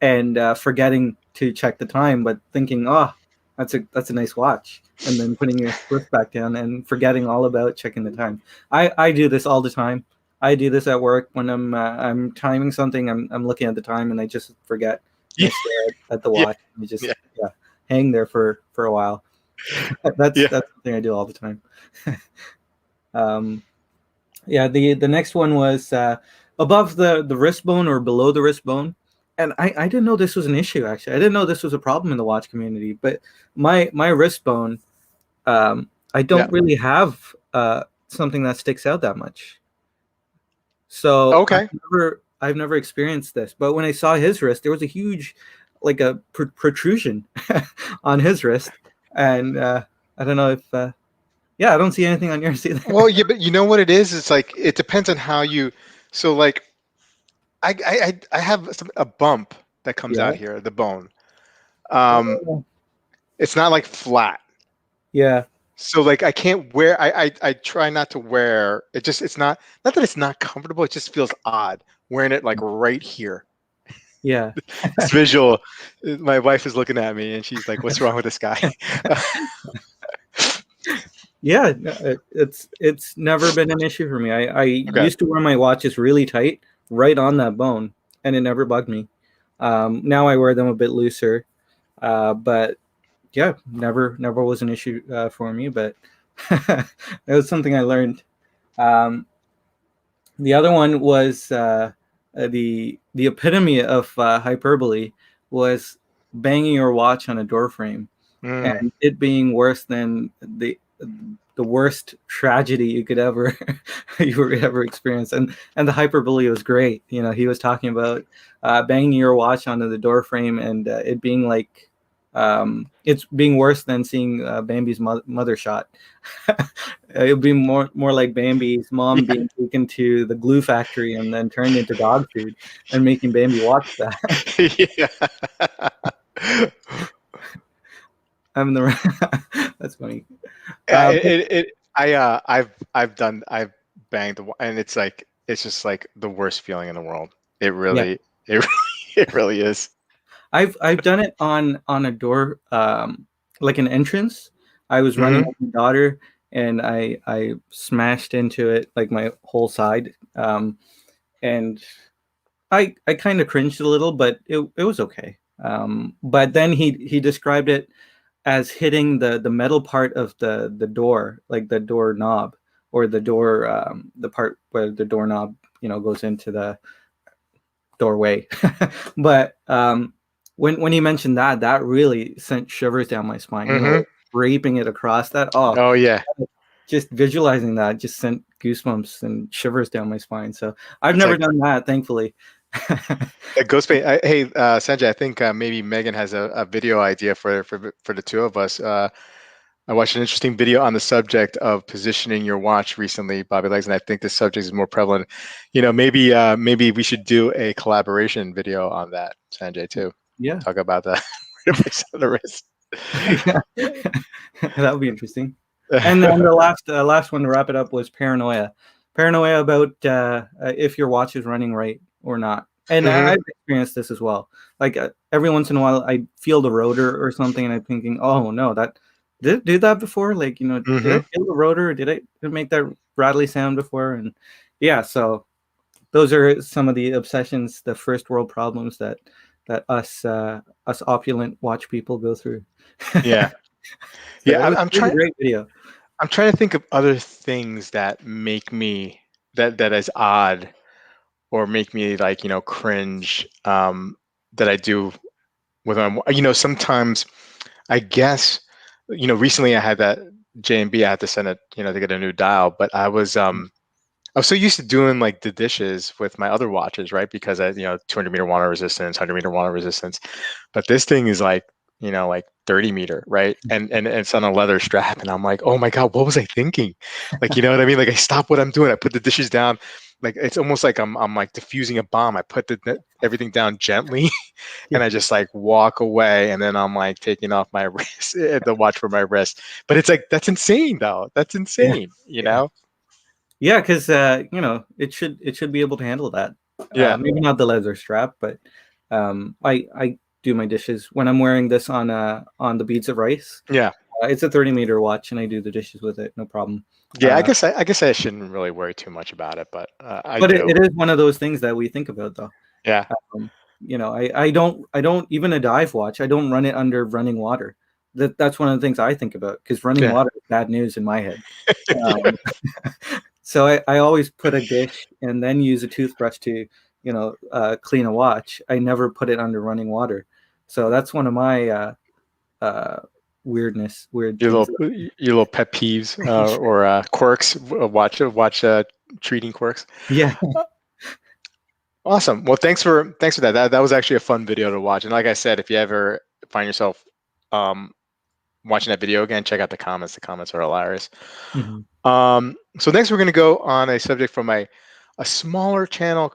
and forgetting to check the time, but thinking, oh, that's a nice watch, and then putting your wrist back down and forgetting all about checking the time. I do this all the time. I do this at work when I'm timing something. I'm looking at the time and I just forget, and I Yeah, stare at the yeah, watch and I just yeah, yeah hang there for a while. that's yeah. that's something I do all the time. um, yeah, the next one was above the wrist bone or below the wrist bone, and I didn't know this was an issue. Actually, I didn't know this was a problem in the watch community. But my wrist bone, I Yeah. don't really have something that sticks out that much. So Okay. I've never experienced this. But when I saw his wrist, there was a huge, like a protrusion on his wrist, and I don't know if yeah, I don't see anything on yours either. Well, yeah, but you know what it is? It's like it depends on how you. So like I have a bump that comes Yeah. out here, the bone. Um, Oh, it's not like flat. yeah. So like I can't wear. I try not to wear. It's not that it's not comfortable. It just feels odd wearing it like right here. Yeah. This visual. My wife is looking at me and she's like, "What's wrong with this guy?" Yeah, it's never been an issue for me. I Okay. used to wear my watches really tight, right on that bone, and it never bugged me. Now I wear them a bit looser, but yeah, never was an issue for me. But it was something I learned. Um, the other one was the epitome of hyperbole was banging your watch on a door frame, Mm. and it being worse than the worst tragedy you could ever you were ever experience. And the hyperbole was great. You know, he was talking about banging your watch onto the door frame and it being like it's being worse than seeing Bambi's mother shot. It would be more like Bambi's mom Yeah. being taken to the glue factory and then turned into dog food and making Bambi watch that. Yeah. I'm the that's funny. Yeah, But I've banged and it's just like the worst feeling in the world. yeah, It it really is. I've done it on a door, like an entrance. I was running Hmm. with my daughter, and I smashed into it like my whole side, and I kind of cringed a little, but it was okay. But then he described it as hitting the metal part of the door, like the door knob or the door, the part where the doorknob goes into the doorway. But when he mentioned that, that really sent shivers down my spine. Hmm. Raping it across that. Oh, Oh yeah. just visualizing that just sent goosebumps and shivers down my spine. So I've It's never like done that, thankfully. a ghost paint. Hey, Sanjay, I think maybe Megan has a video idea for the two of us. I watched an interesting video on the subject of positioning your watch recently, Bobby Legs, and I think this subject is more prevalent. Maybe we should do a collaboration video on that, Sanjay, too. Yeah, Talk about the where to place on the wrist. yeah. That would be interesting. And then the last one to wrap it up was paranoia. Paranoia about if your watch is running right or not. And Hmm. I've experienced this as well. Like every once in a while, I feel the rotor or something, and I'm thinking, "Oh no, that did it do that before? Like, did I Hmm. feel the rotor? Or did it make that rattly sound before?" And yeah, so those are some of the obsessions, the first world problems that us opulent watch people go through. Yeah, So yeah. it was a great video. I'm trying to think of other things that make me that is odd or make me like cringe. That I do with my sometimes I guess recently I had that J&B. I had to send it to get a new dial, but I was so used to doing like the dishes with my other watches, right? Because I 200-meter water resistance, 100-meter water resistance, but this thing is like 30-meter, right? And it's on a leather strap, and I'm like, oh my god, what was I thinking? Like, you know what I mean? Like I stop what I'm doing, I put the dishes down, like it's almost like I'm like diffusing a bomb. I put everything down gently, Yeah, and I just like walk away, and then I'm like taking off my wrist, the watch from my wrist. But it's like that's insane, though. That's yeah, insane, you yeah, know? yeah. Because it should be able to handle that. Yeah, Maybe not the leather strap, but I do my dishes when I'm wearing this on the beads of rice. yeah. It's a 30-meter watch, and I do the dishes with it, no problem. Yeah, Uh, I guess I shouldn't really worry too much about it, but I but do. it is one of those things that we think about, though. Yeah. I don't even a dive watch. I don't run it under running water. That's one of the things I think about because running Yeah. water is bad news in my head. Yeah. Um, so I always put a dish and then use a toothbrush to clean a watch. I never put it under running water. So that's one of my uh, weird Your things. little pet peeves or quirks. Watch treating quirks. Yeah. Awesome. Well, thanks for that. That was actually a fun video to watch. And like I said, if you ever find yourself um, watching that video again, check out the comments. The comments are hilarious. Mhm. So next we're going to go on a subject from a smaller channel.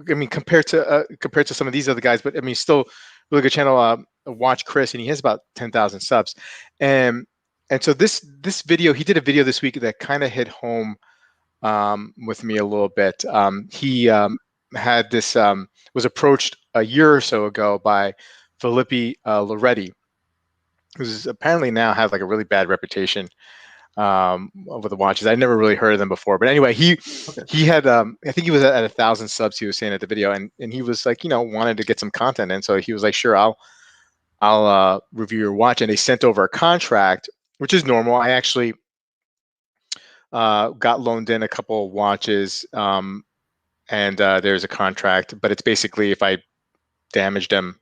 I mean, compared to some of these other guys, but I mean, still really good channel. WatchChris, and he has about 10,000 subs, and and so this video, he did a video this week that kind of hit home with me a little bit. He had this was approached a year or so ago by Filippi Loretti, who's apparently now has like a really bad reputation with the watches. I never really heard of them before, but anyway, Okay. he had I think he was at 1,000 subs. He was saying at the video, and he was like, wanted to get some content, and so he was like, sure, I'll review your watch, and they sent over a contract, which is normal. I actually got loaned in a couple of watches, and there's a contract, but it's basically if I damage them,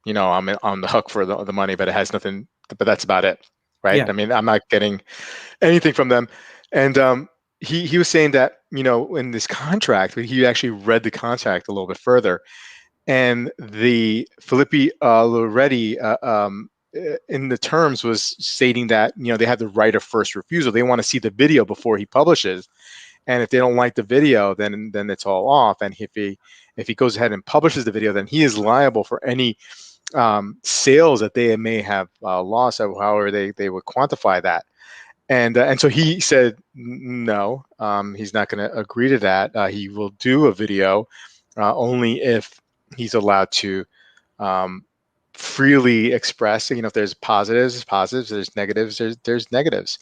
I'm on the hook for the money, but it has nothing. But that's about it, right? Yeah. I mean, I'm not getting anything from them. And he was saying that in this contract, he actually read the contract a little bit further, and the Filippi Loretti in the terms was stating that they have the right of first refusal. They want to see the video before he publishes, and if they don't like the video, then it's all off. And if he goes ahead and publishes the video, then he is liable for any sales that they may have lost, or however they would quantify that. And so he said no, he's not going to agree to that. He will do a video only if he's allowed to freely express. If there's positives, there's negatives, there's negatives.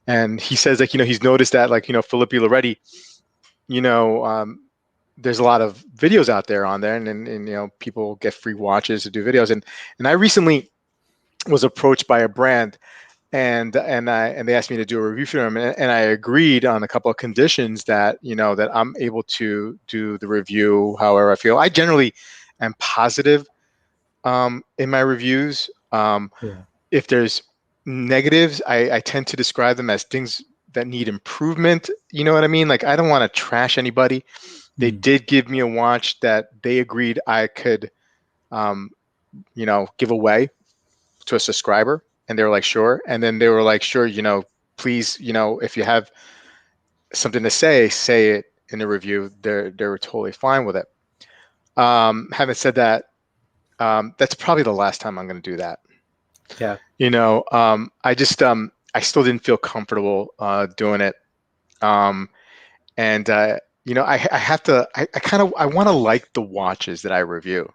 And he says like he's noticed that like Filippi Loretti, there's a lot of videos out there on there, and people get free watches to do videos. And I recently was approached by a brand, and they asked me to do a review for them, and I agreed on a couple of conditions that that I'm able to do the review however I feel. I generally am positive in my reviews. Yeah. If there's negatives, I tend to describe them as things that need improvement. You know what I mean? Like, I don't want to trash anybody. They did give me a watch that they agreed I could, give away to a subscriber, and they were like, sure. And then they were like, sure, please, if you have something to say it in the review. They were totally fine with it. Having said that, that's probably the last time I'm going to do that. Yeah. I just I still didn't feel comfortable doing it. And I have to. I want to like the watches that I review.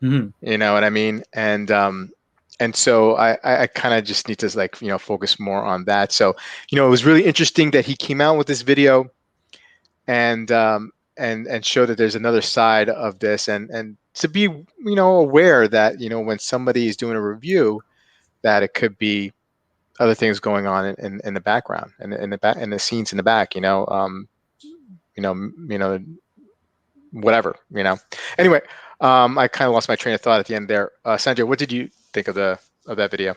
Mm-hmm. You know what I mean? And so I kind of just need to like focus more on that. So it was really interesting that he came out with this video, and show that there's another side of this, and to be aware that when somebody is doing a review, that it could be other things going on in the background and in the scenes in the back, whatever. Anyway, I kind of lost my train of thought at the end there. Sanjay, what did you think of that video?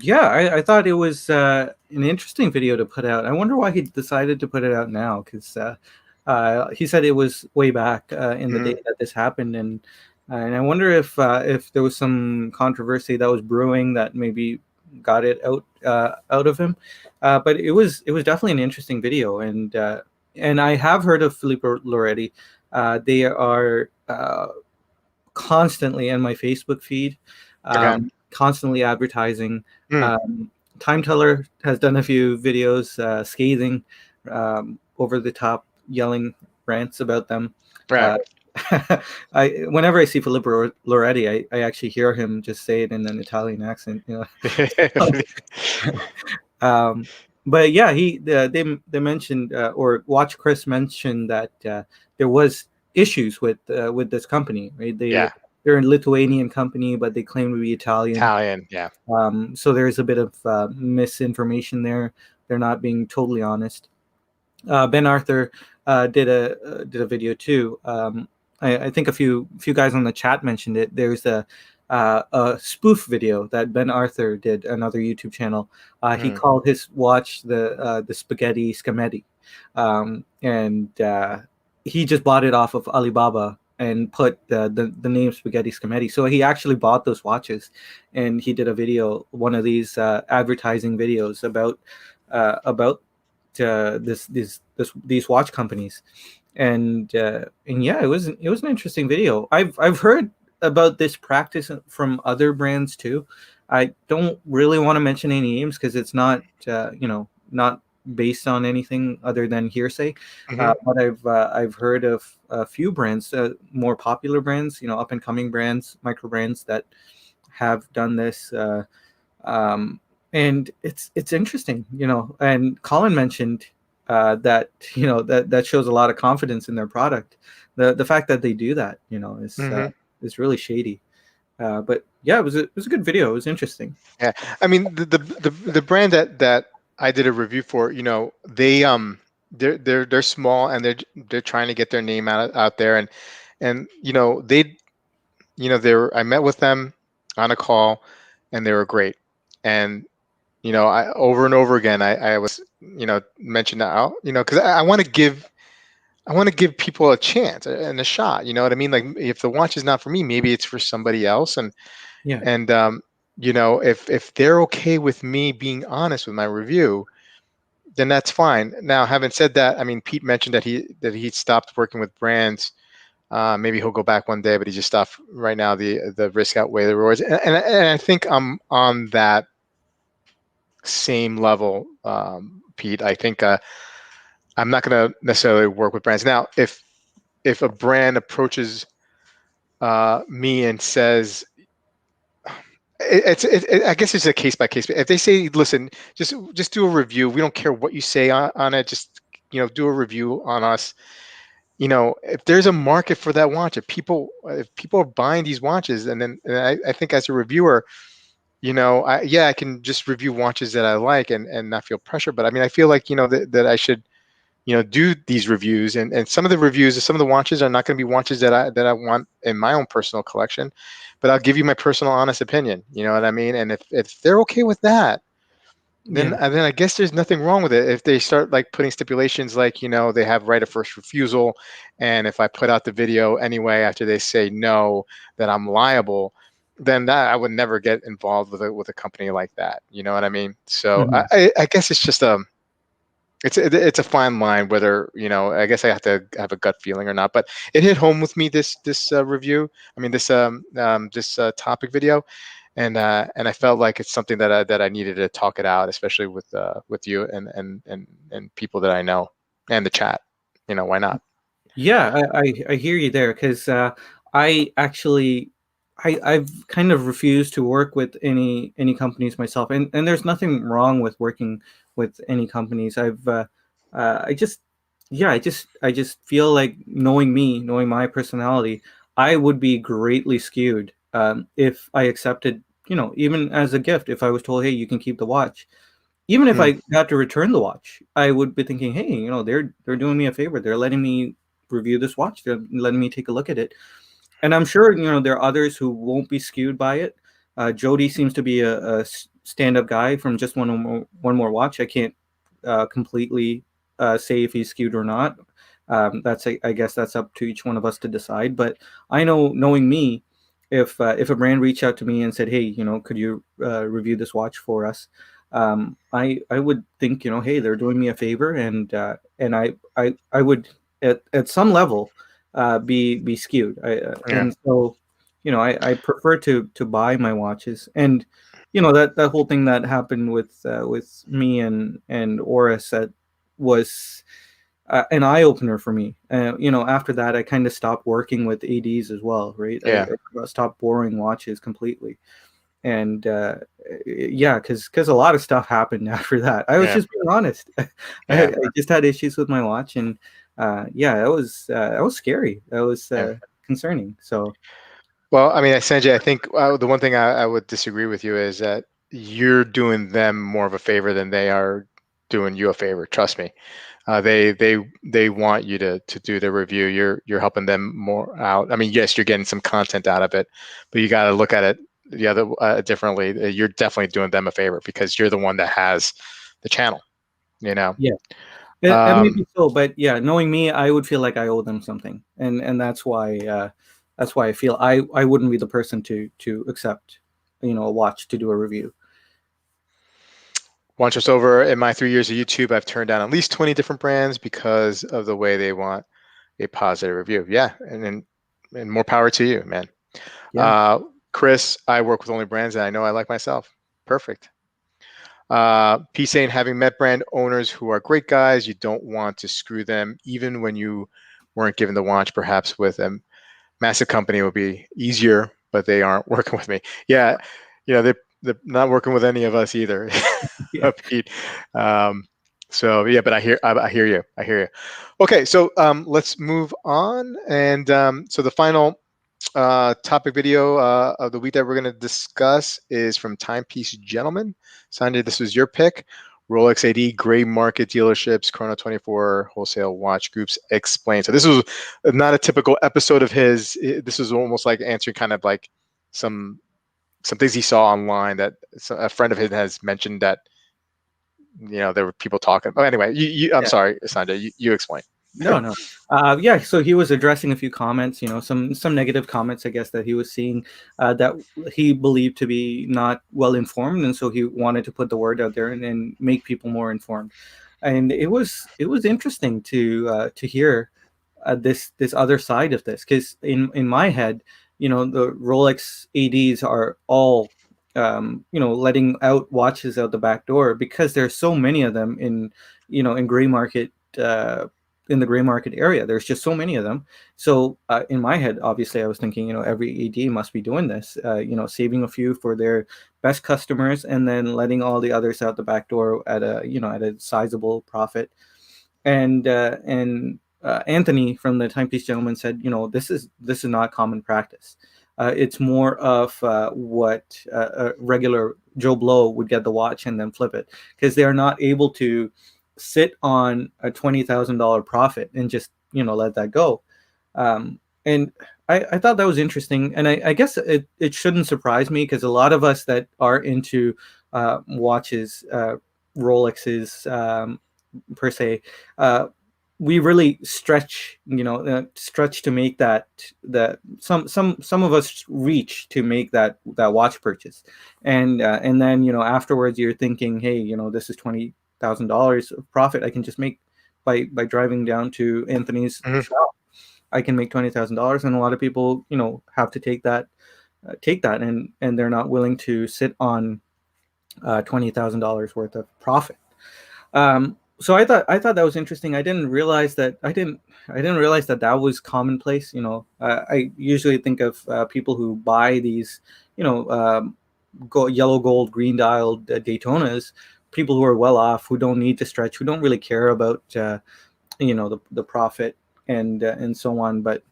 Yeah, I thought it was an interesting video to put out. I wonder why he decided to put it out now, because he said it was way back in the day that this happened, and I wonder if there was some controversy that was brewing that maybe got it out of him. But it was definitely an interesting video, and I have heard of Filippo Loretti. They are constantly in my Facebook feed. Okay. Constantly advertising. Time Teller has done a few videos scathing, over the top, yelling rants about them. Right. Whenever I see Filippo Loretti, I actually hear him just say it in an Italian accent. But yeah, they mentioned, or WatchChris mentioned that there was issues with this company, right? They're a Lithuanian company, but they claim to be Italian. Yeah. So there's a bit of misinformation there. They're not being totally honest. Ben Arthur did a video too. I think a few guys on the chat mentioned it. There's a spoof video that Ben Arthur did, another YouTube channel. He called his watch the Spaghetti Scametti, and he just bought it off of Alibaba and put the name Spaghetti Scametti. So he actually bought those watches, and he did a video, one of these advertising videos about these watch companies, and yeah, it was an interesting video. I've heard about this practice from other brands too. I don't really want to mention any names because it's not, not based on anything other than hearsay. Hmm. But I've heard of a few brands, more popular brands, up and coming brands, micro brands that have done this. Um, and it's interesting, And Colin mentioned that that shows a lot of confidence in their product. The fact that they do that, Hmm. is really shady. But yeah, it was a good video. It was interesting. Yeah, I mean the brand that I did a review for, they're small, and they're trying to get their name out there, and I met with them on a call, and they were great. And I over and over again, I was mentioned out, because I want to give people a chance and a shot. You know what I mean? Like, if the watch is not for me, maybe it's for somebody else. Yeah. And if they're okay with me being honest with my review, then that's fine. Now, having said that, I mean, Pete mentioned that he stopped working with brands. Maybe he'll go back one day, but he just stopped right now. The risk outweigh the rewards, and I think I'm on that same level, Pete. I think I'm not going to necessarily work with brands now. If a brand approaches me and says, I guess it's a case by case. If they say, "Listen, just do a review. We don't care what you say on it. Just do a review on us." If there's a market for that watch, if people are buying these watches, and I think as a reviewer, I can just review watches that I like, and not feel pressure. But I mean, I feel like that I should do these reviews, and some of the watches are not going to be watches that I want in my own personal collection, but I'll give you my personal honest opinion. You know what I mean? And if they're okay with that, then Yeah. then I guess there's nothing wrong with it. If they start like putting stipulations like they have right of first refusal, and if I put out the video anyway after they say no, that I'm liable, then that I would never get involved with a company like that. You know what I mean? So Mhm. I guess it's just it's a fine line whether I guess I have to have a gut feeling or not, but it hit home with me, this review. I mean, this topic video, and I felt like it's something that I needed to talk it out, especially with you and people that I know, and the chat. Why not? Yeah, I hear you there because I actually I've kind of refused to work with any companies myself, and there's nothing wrong with working with any companies. I just yeah I just feel like knowing me, knowing my personality, I would be greatly skewed if I accepted, even as a gift, if I was told, hey, you can keep the watch. Even if Hmm. I got to return the watch, I would be thinking, hey, they're doing me a favor. They're letting me review this watch. They're letting me take a look at it. And I'm sure there are others who won't be skewed by it. Jody seems to be a stand-up guy from just one more watch. I can't completely say if he's skewed or not. I guess that's up to each one of us to decide. But I know, knowing me, if a brand reached out to me and said, "Hey, could you review this watch for us?" I would think, hey, they're doing me a favor, and I would at some level be skewed. Yeah. And so, I prefer to buy my watches, and that whole thing that happened with me and Oris, that was an eye opener for me. After that, I kind of stopped working with ads as well, right? Yeah. I stopped borrowing watches completely. And yeah, because a lot of stuff happened after that. I was Yeah. just being honest. I Yeah. just had issues with my watch, and yeah, that was scary. That was Yeah. concerning. So Well, I mean, Sanjay, I think the one thing I would disagree with you is that you're doing them more of a favor than they are doing you a favor. Trust me. They want you to do the review. You're helping them more out. I mean, yes, you're getting some content out of it, but you got to look at it the other differently. You're definitely doing them a favor because you're the one that has the channel. You know. yeah, it may Um, be so, but yeah, knowing me, I would feel like I owe them something, and that's why I feel I wouldn't be the person to accept a watch to do a review. Once it's over in my 3 years of YouTube, I've turned down at least 20 different brands because of the way they want a positive review. Yeah, and more power to you, man. Yeah. Uh, Chris, I work with only brands that I know I like myself. Perfect. P saying, having met brand owners who are great guys, you don't want to screw them, even when you weren't given the watch. Perhaps with a massive company it would be easier, but they aren't working with me. Yeah, they're not working with any of us either, Yeah. Pete. Um, so yeah, but I hear you. I hear you. Okay, so let's move on, and so the final topic video of the week that we're going to discuss is from Timepiece Gentleman. Sanjay, this was your pick. Rolex AD, gray market dealerships, Chrono 24 wholesale watch groups explained. So this was not a typical episode of his. This was almost like answering kind of like some things he saw online that a friend of his has mentioned that there were people talking. Oh, anyway, I'm sorry, Sanjay, you explain. No, no. Yeah, so he was addressing a few comments, some negative comments, I guess, that he was seeing that he believed to be not well informed, and so he wanted to put the word out there and make people more informed. And it was interesting to hear this other side of this, because in my head, the Rolex ADs are all letting out watches out the back door because there's so many of them in gray market. In the gray market area, there's just so many of them. So in my head, obviously, I was thinking, every AD must be doing this, saving a few for their best customers and then letting all the others out the back door at a sizable profit. And Anthony from the Timepiece Gentleman said, this is not common practice. It's more of what a regular Joe Blow would get the watch and then flip it, because they are not able to sit on a $20,000 profit and just let that go. And I thought that was interesting, and I guess it shouldn't surprise me, because a lot of us that are into watches, Rolexes, per se, we really stretch to make that some of us reach to make that watch purchase, and then afterwards you're thinking, hey, this is $20,000 of profit I can just make by driving down to Anthony's Mhm. shop. I can make $20,000, and a lot of people have to take that and they're not willing to sit on $20,000 worth of profit. So I thought that was interesting. I didn't realize that that was commonplace. I usually think of people who buy these, yellow, gold, green dialed Daytonas. People who are well off, who don't need to stretch, who don't really care about the profit and so on. But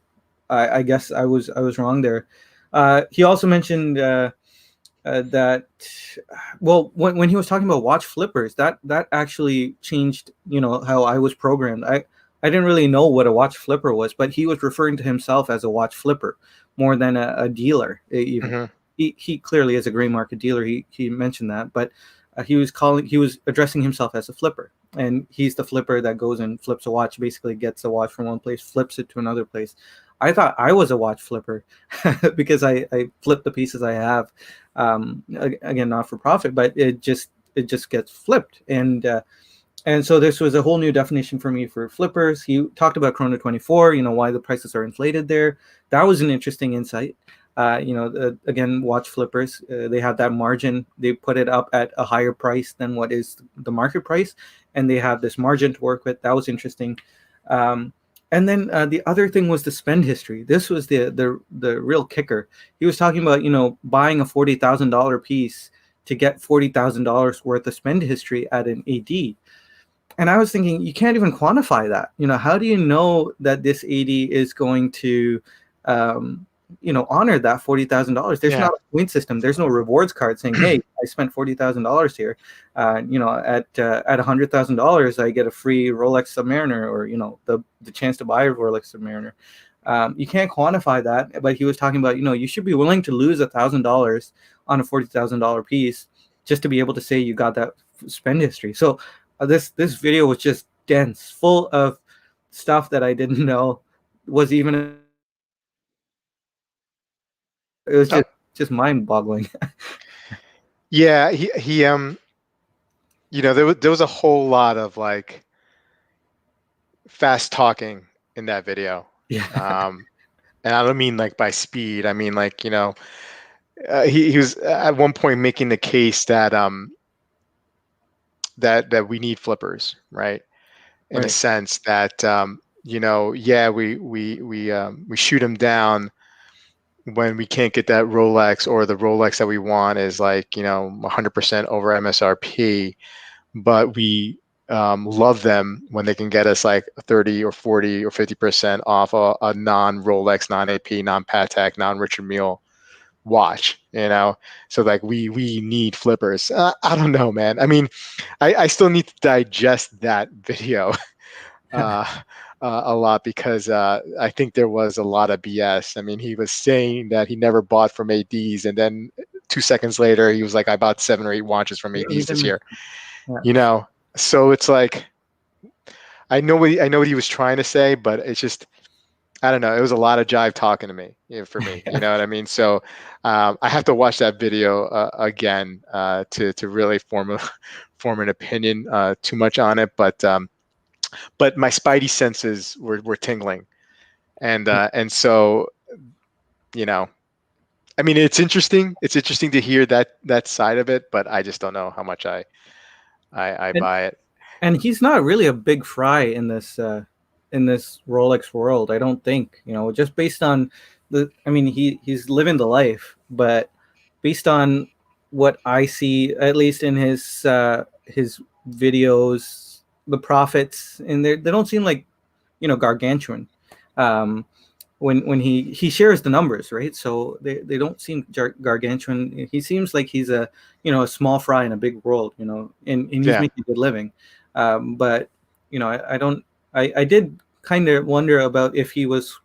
I guess I was wrong there. He also mentioned. That well, when he was talking about watch flippers, that actually changed how I was programmed. I didn't really know what a watch flipper was, but he was referring to himself as a watch flipper more than a dealer even. Mhm. He clearly is a gray market dealer. He mentioned that, but he was addressing himself as a flipper, and he's the flipper that goes and flips a watch, basically gets a watch from one place, flips it to another place. I thought I was a watch flipper because I flip the pieces I have, again, not for profit, but it just gets flipped. And so this was a whole new definition for me for flippers. He talked about Chrono 24, why the prices are inflated there. That was an interesting insight. Again, watch flippers, they have that margin. They put it up at a higher price than what is the market price, and they have this margin to work with. That was interesting. And then the other thing was the spend history. This was the real kicker. He was talking about buying a $40,000 piece to get $40,000 worth of spend history at an AD. And I was thinking, you can't even quantify that. How do you know that this AD is going to, honor that $40,000? There's Yeah. not a point system. There's no rewards card saying, "Hey, I spent $40,000 here. At $100,000, I get a free Rolex Submariner, or the chance to buy a Rolex Submariner." You can't quantify that, but he was talking about, you should be willing to lose $1,000 on a $40,000 piece just to be able to say you got that spend history. So this video was just dense, full of stuff that I didn't know was even a thing. It was Oh, just mind-boggling. yeah. There was a whole lot of like fast talking in that video. Yeah. Um, and I don't mean like by speed. I mean like he was at one point making the case that that we need flippers, right? In a Right. sense that yeah, we shoot them down when we can't get that Rolex, or the Rolex that we want is like 100% over MSRP, but we love them when they can get us like 30 or 40 or 50% off a non Rolex, non AP, non Patek, non Richard Mille watch. So like we need flippers. I don't know, man. I mean, I still need to digest that video uh, a lot, because I think there was a lot of BS. I mean, he was saying that he never bought from ADs, and then 2 seconds later, he was like, "I bought 7 or 8 watches from Yeah, he ADs did this year." mention. Yeah. You know, so it's like I know what he was trying to say, but it's just I don't know. It was a lot of jive talking to me, for me. You Yeah. know what I mean? So I have to watch that video again to really form an opinion too much on it, but my spidey senses were tingling, and so you know I mean, it's interesting to hear that side of it, but I just don't know how much I And buy it. and he's not really a big fry in this Rolex world. I don't think, just based on the. I mean, he's living the life, but based on what I see, at least in his videos, the profits in there, they don't seem like gargantuan. Um, when he shares the numbers, right? So they don't seem gargantuan. He seems like he's a small fry in a big world, and he's Yeah, making a good living. But I don't. I did kind of wonder about if he was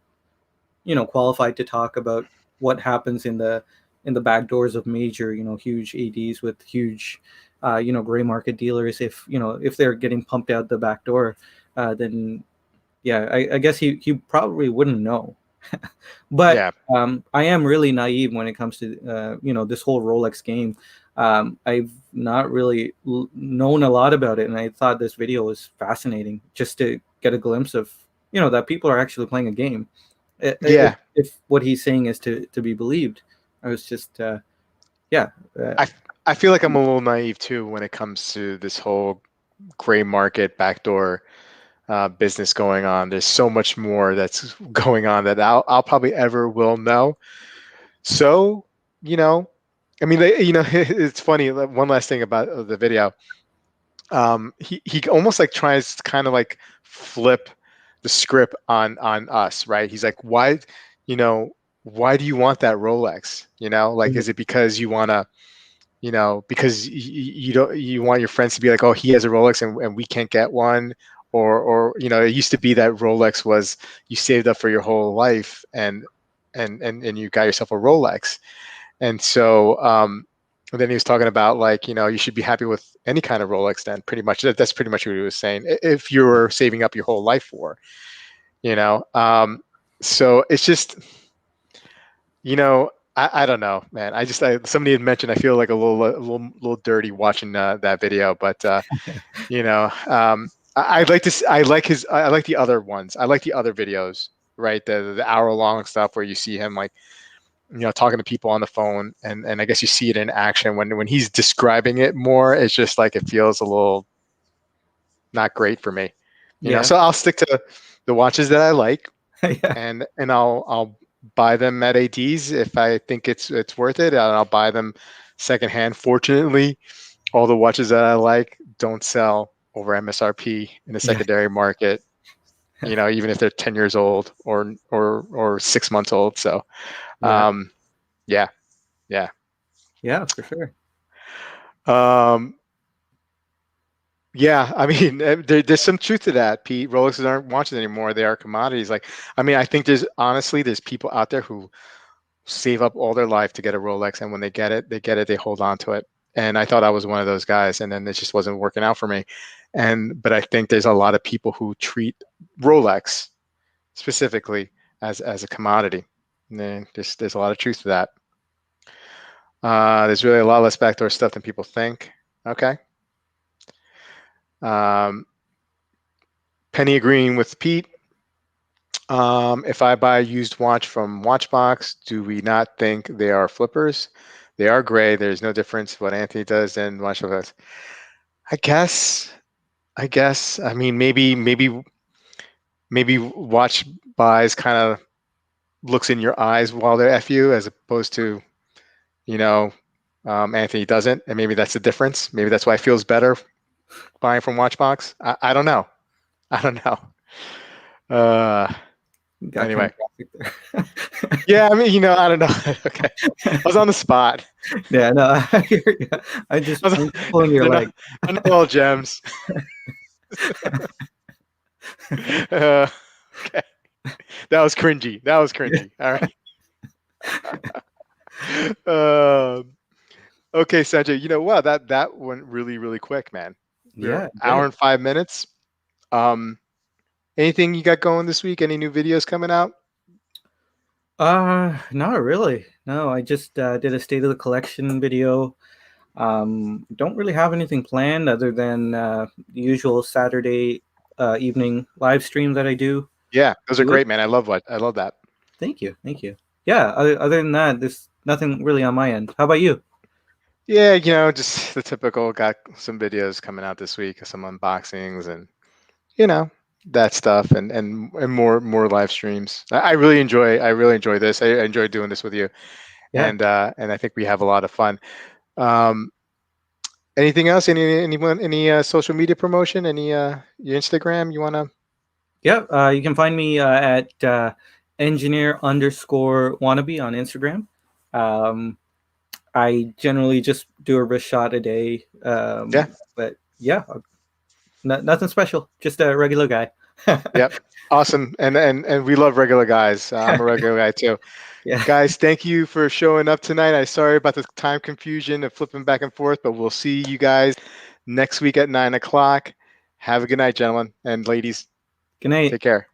qualified to talk about what happens in the back doors of major huge ads with huge gray market dealers. If they're getting pumped out the back door, then yeah, I guess he probably wouldn't know. But yeah. I am really naive when it comes to this whole Rolex game. I've not really known a lot about it, and I thought this video was fascinating just to get a glimpse of that people are actually playing a game. If, Yeah, if what he's saying is to be believed, I was just yeah. Uh, I I feel like I'm a little naive too when it comes to this whole gray market backdoor business going on. There's so much more that's going on that I'll probably ever will know. So, you know, I mean, it's funny. One last thing about the video. He almost like tries to kind of like flip the script on us, right? He's like, you know, why do you want that Rolex? Like, is it because you want to, because you don't, you want your friends to be like, oh, he has a Rolex and we can't get one, or it used to be that Rolex was you saved up for your whole life and you got yourself a Rolex. And so and then he was talking about like, you should be happy with any kind of Rolex then, pretty much. That's pretty much what he was saying. If you're saving up your whole life for, you know. So it's just, I don't know, man. Somebody had mentioned I feel like a little dirty watching that video, but I'd like to. I like the other ones. I like the other videos, right? The hour long stuff where you see him like talking to people on the phone, and I guess you see it in action when he's describing it more. It's just like it feels a little not great for me, yeah. So I'll stick to the watches that I like, Yeah. and I'll buy them at ADs if I think it's worth it, and I'll buy them secondhand. Fortunately, all the watches that I like don't sell over MSRP in the Yeah. secondary market. Even if they're 10 years old or 6 months old. So Yeah. um, yeah, yeah. Yeah, for sure. Um, yeah, I mean, there's some truth to that, Pete. Rolexes aren't watches anymore; they are commodities. Like, I mean, I think there's people out there who save up all their life to get a Rolex, and when they get it, they hold on to it. And I thought I was one of those guys, and then it just wasn't working out for me. But I think there's a lot of people who treat Rolex specifically as a commodity. And then there's a lot of truth to that. There's really a lot less backdoor stuff than people think. Okay. Um, Penny agreeing with Pete. If I buy a used watch from Watchbox, do we not think they are flippers? They are gray. There's no difference what Anthony does and Watchbox. I guess. I guess. I mean, maybe Watch buys kind of looks in your eyes while they're F you, as opposed to, you know, Anthony doesn't, and maybe that's the difference. Maybe that's why it feels better buying from Watchbox. I don't know. I don't know. Uh, Got kind anyway, of graphic there. yeah. I mean, I don't know. Okay, I was on the spot. Yeah, no, I hear you. I was, I'm pulling your they're leg. not all gems. Uh, okay, that was cringy. That was cringy. All right. Okay, Sanjay. Wow, that went really, really quick, man. We're Yeah, it hour did. and 5 minutes. Um, Anything you got going this week? Any new videos coming out? Not really. No, I just did a state of the collection video. Don't really have anything planned other than the usual Saturday evening live stream that I do. Yeah, those are You? great, man. I love that. Thank you, thank you. Yeah, other than that, there's nothing really on my end. How about you? Yeah, just the typical. Got some videos coming out this week, some unboxings, and you know that stuff, and more live streams. I really enjoy this. I enjoy doing this with you, Yeah, and I think we have a lot of fun. Um, Anything else? Any social media promotion? Any your Instagram you wanna? yeah. You can find me at engineer_wannabe on Instagram. Um, I generally just do a wrist shot a day. Yeah. But yeah, nothing special. Just a regular guy. Yep. Awesome. And we love regular guys. I'm a regular guy too. Yeah. Guys, thank you for showing up tonight. I'm sorry about the time confusion of flipping back and forth, but we'll see you guys next week at 9 o'clock. Have a good night, gentlemen and ladies. Good night. Take care.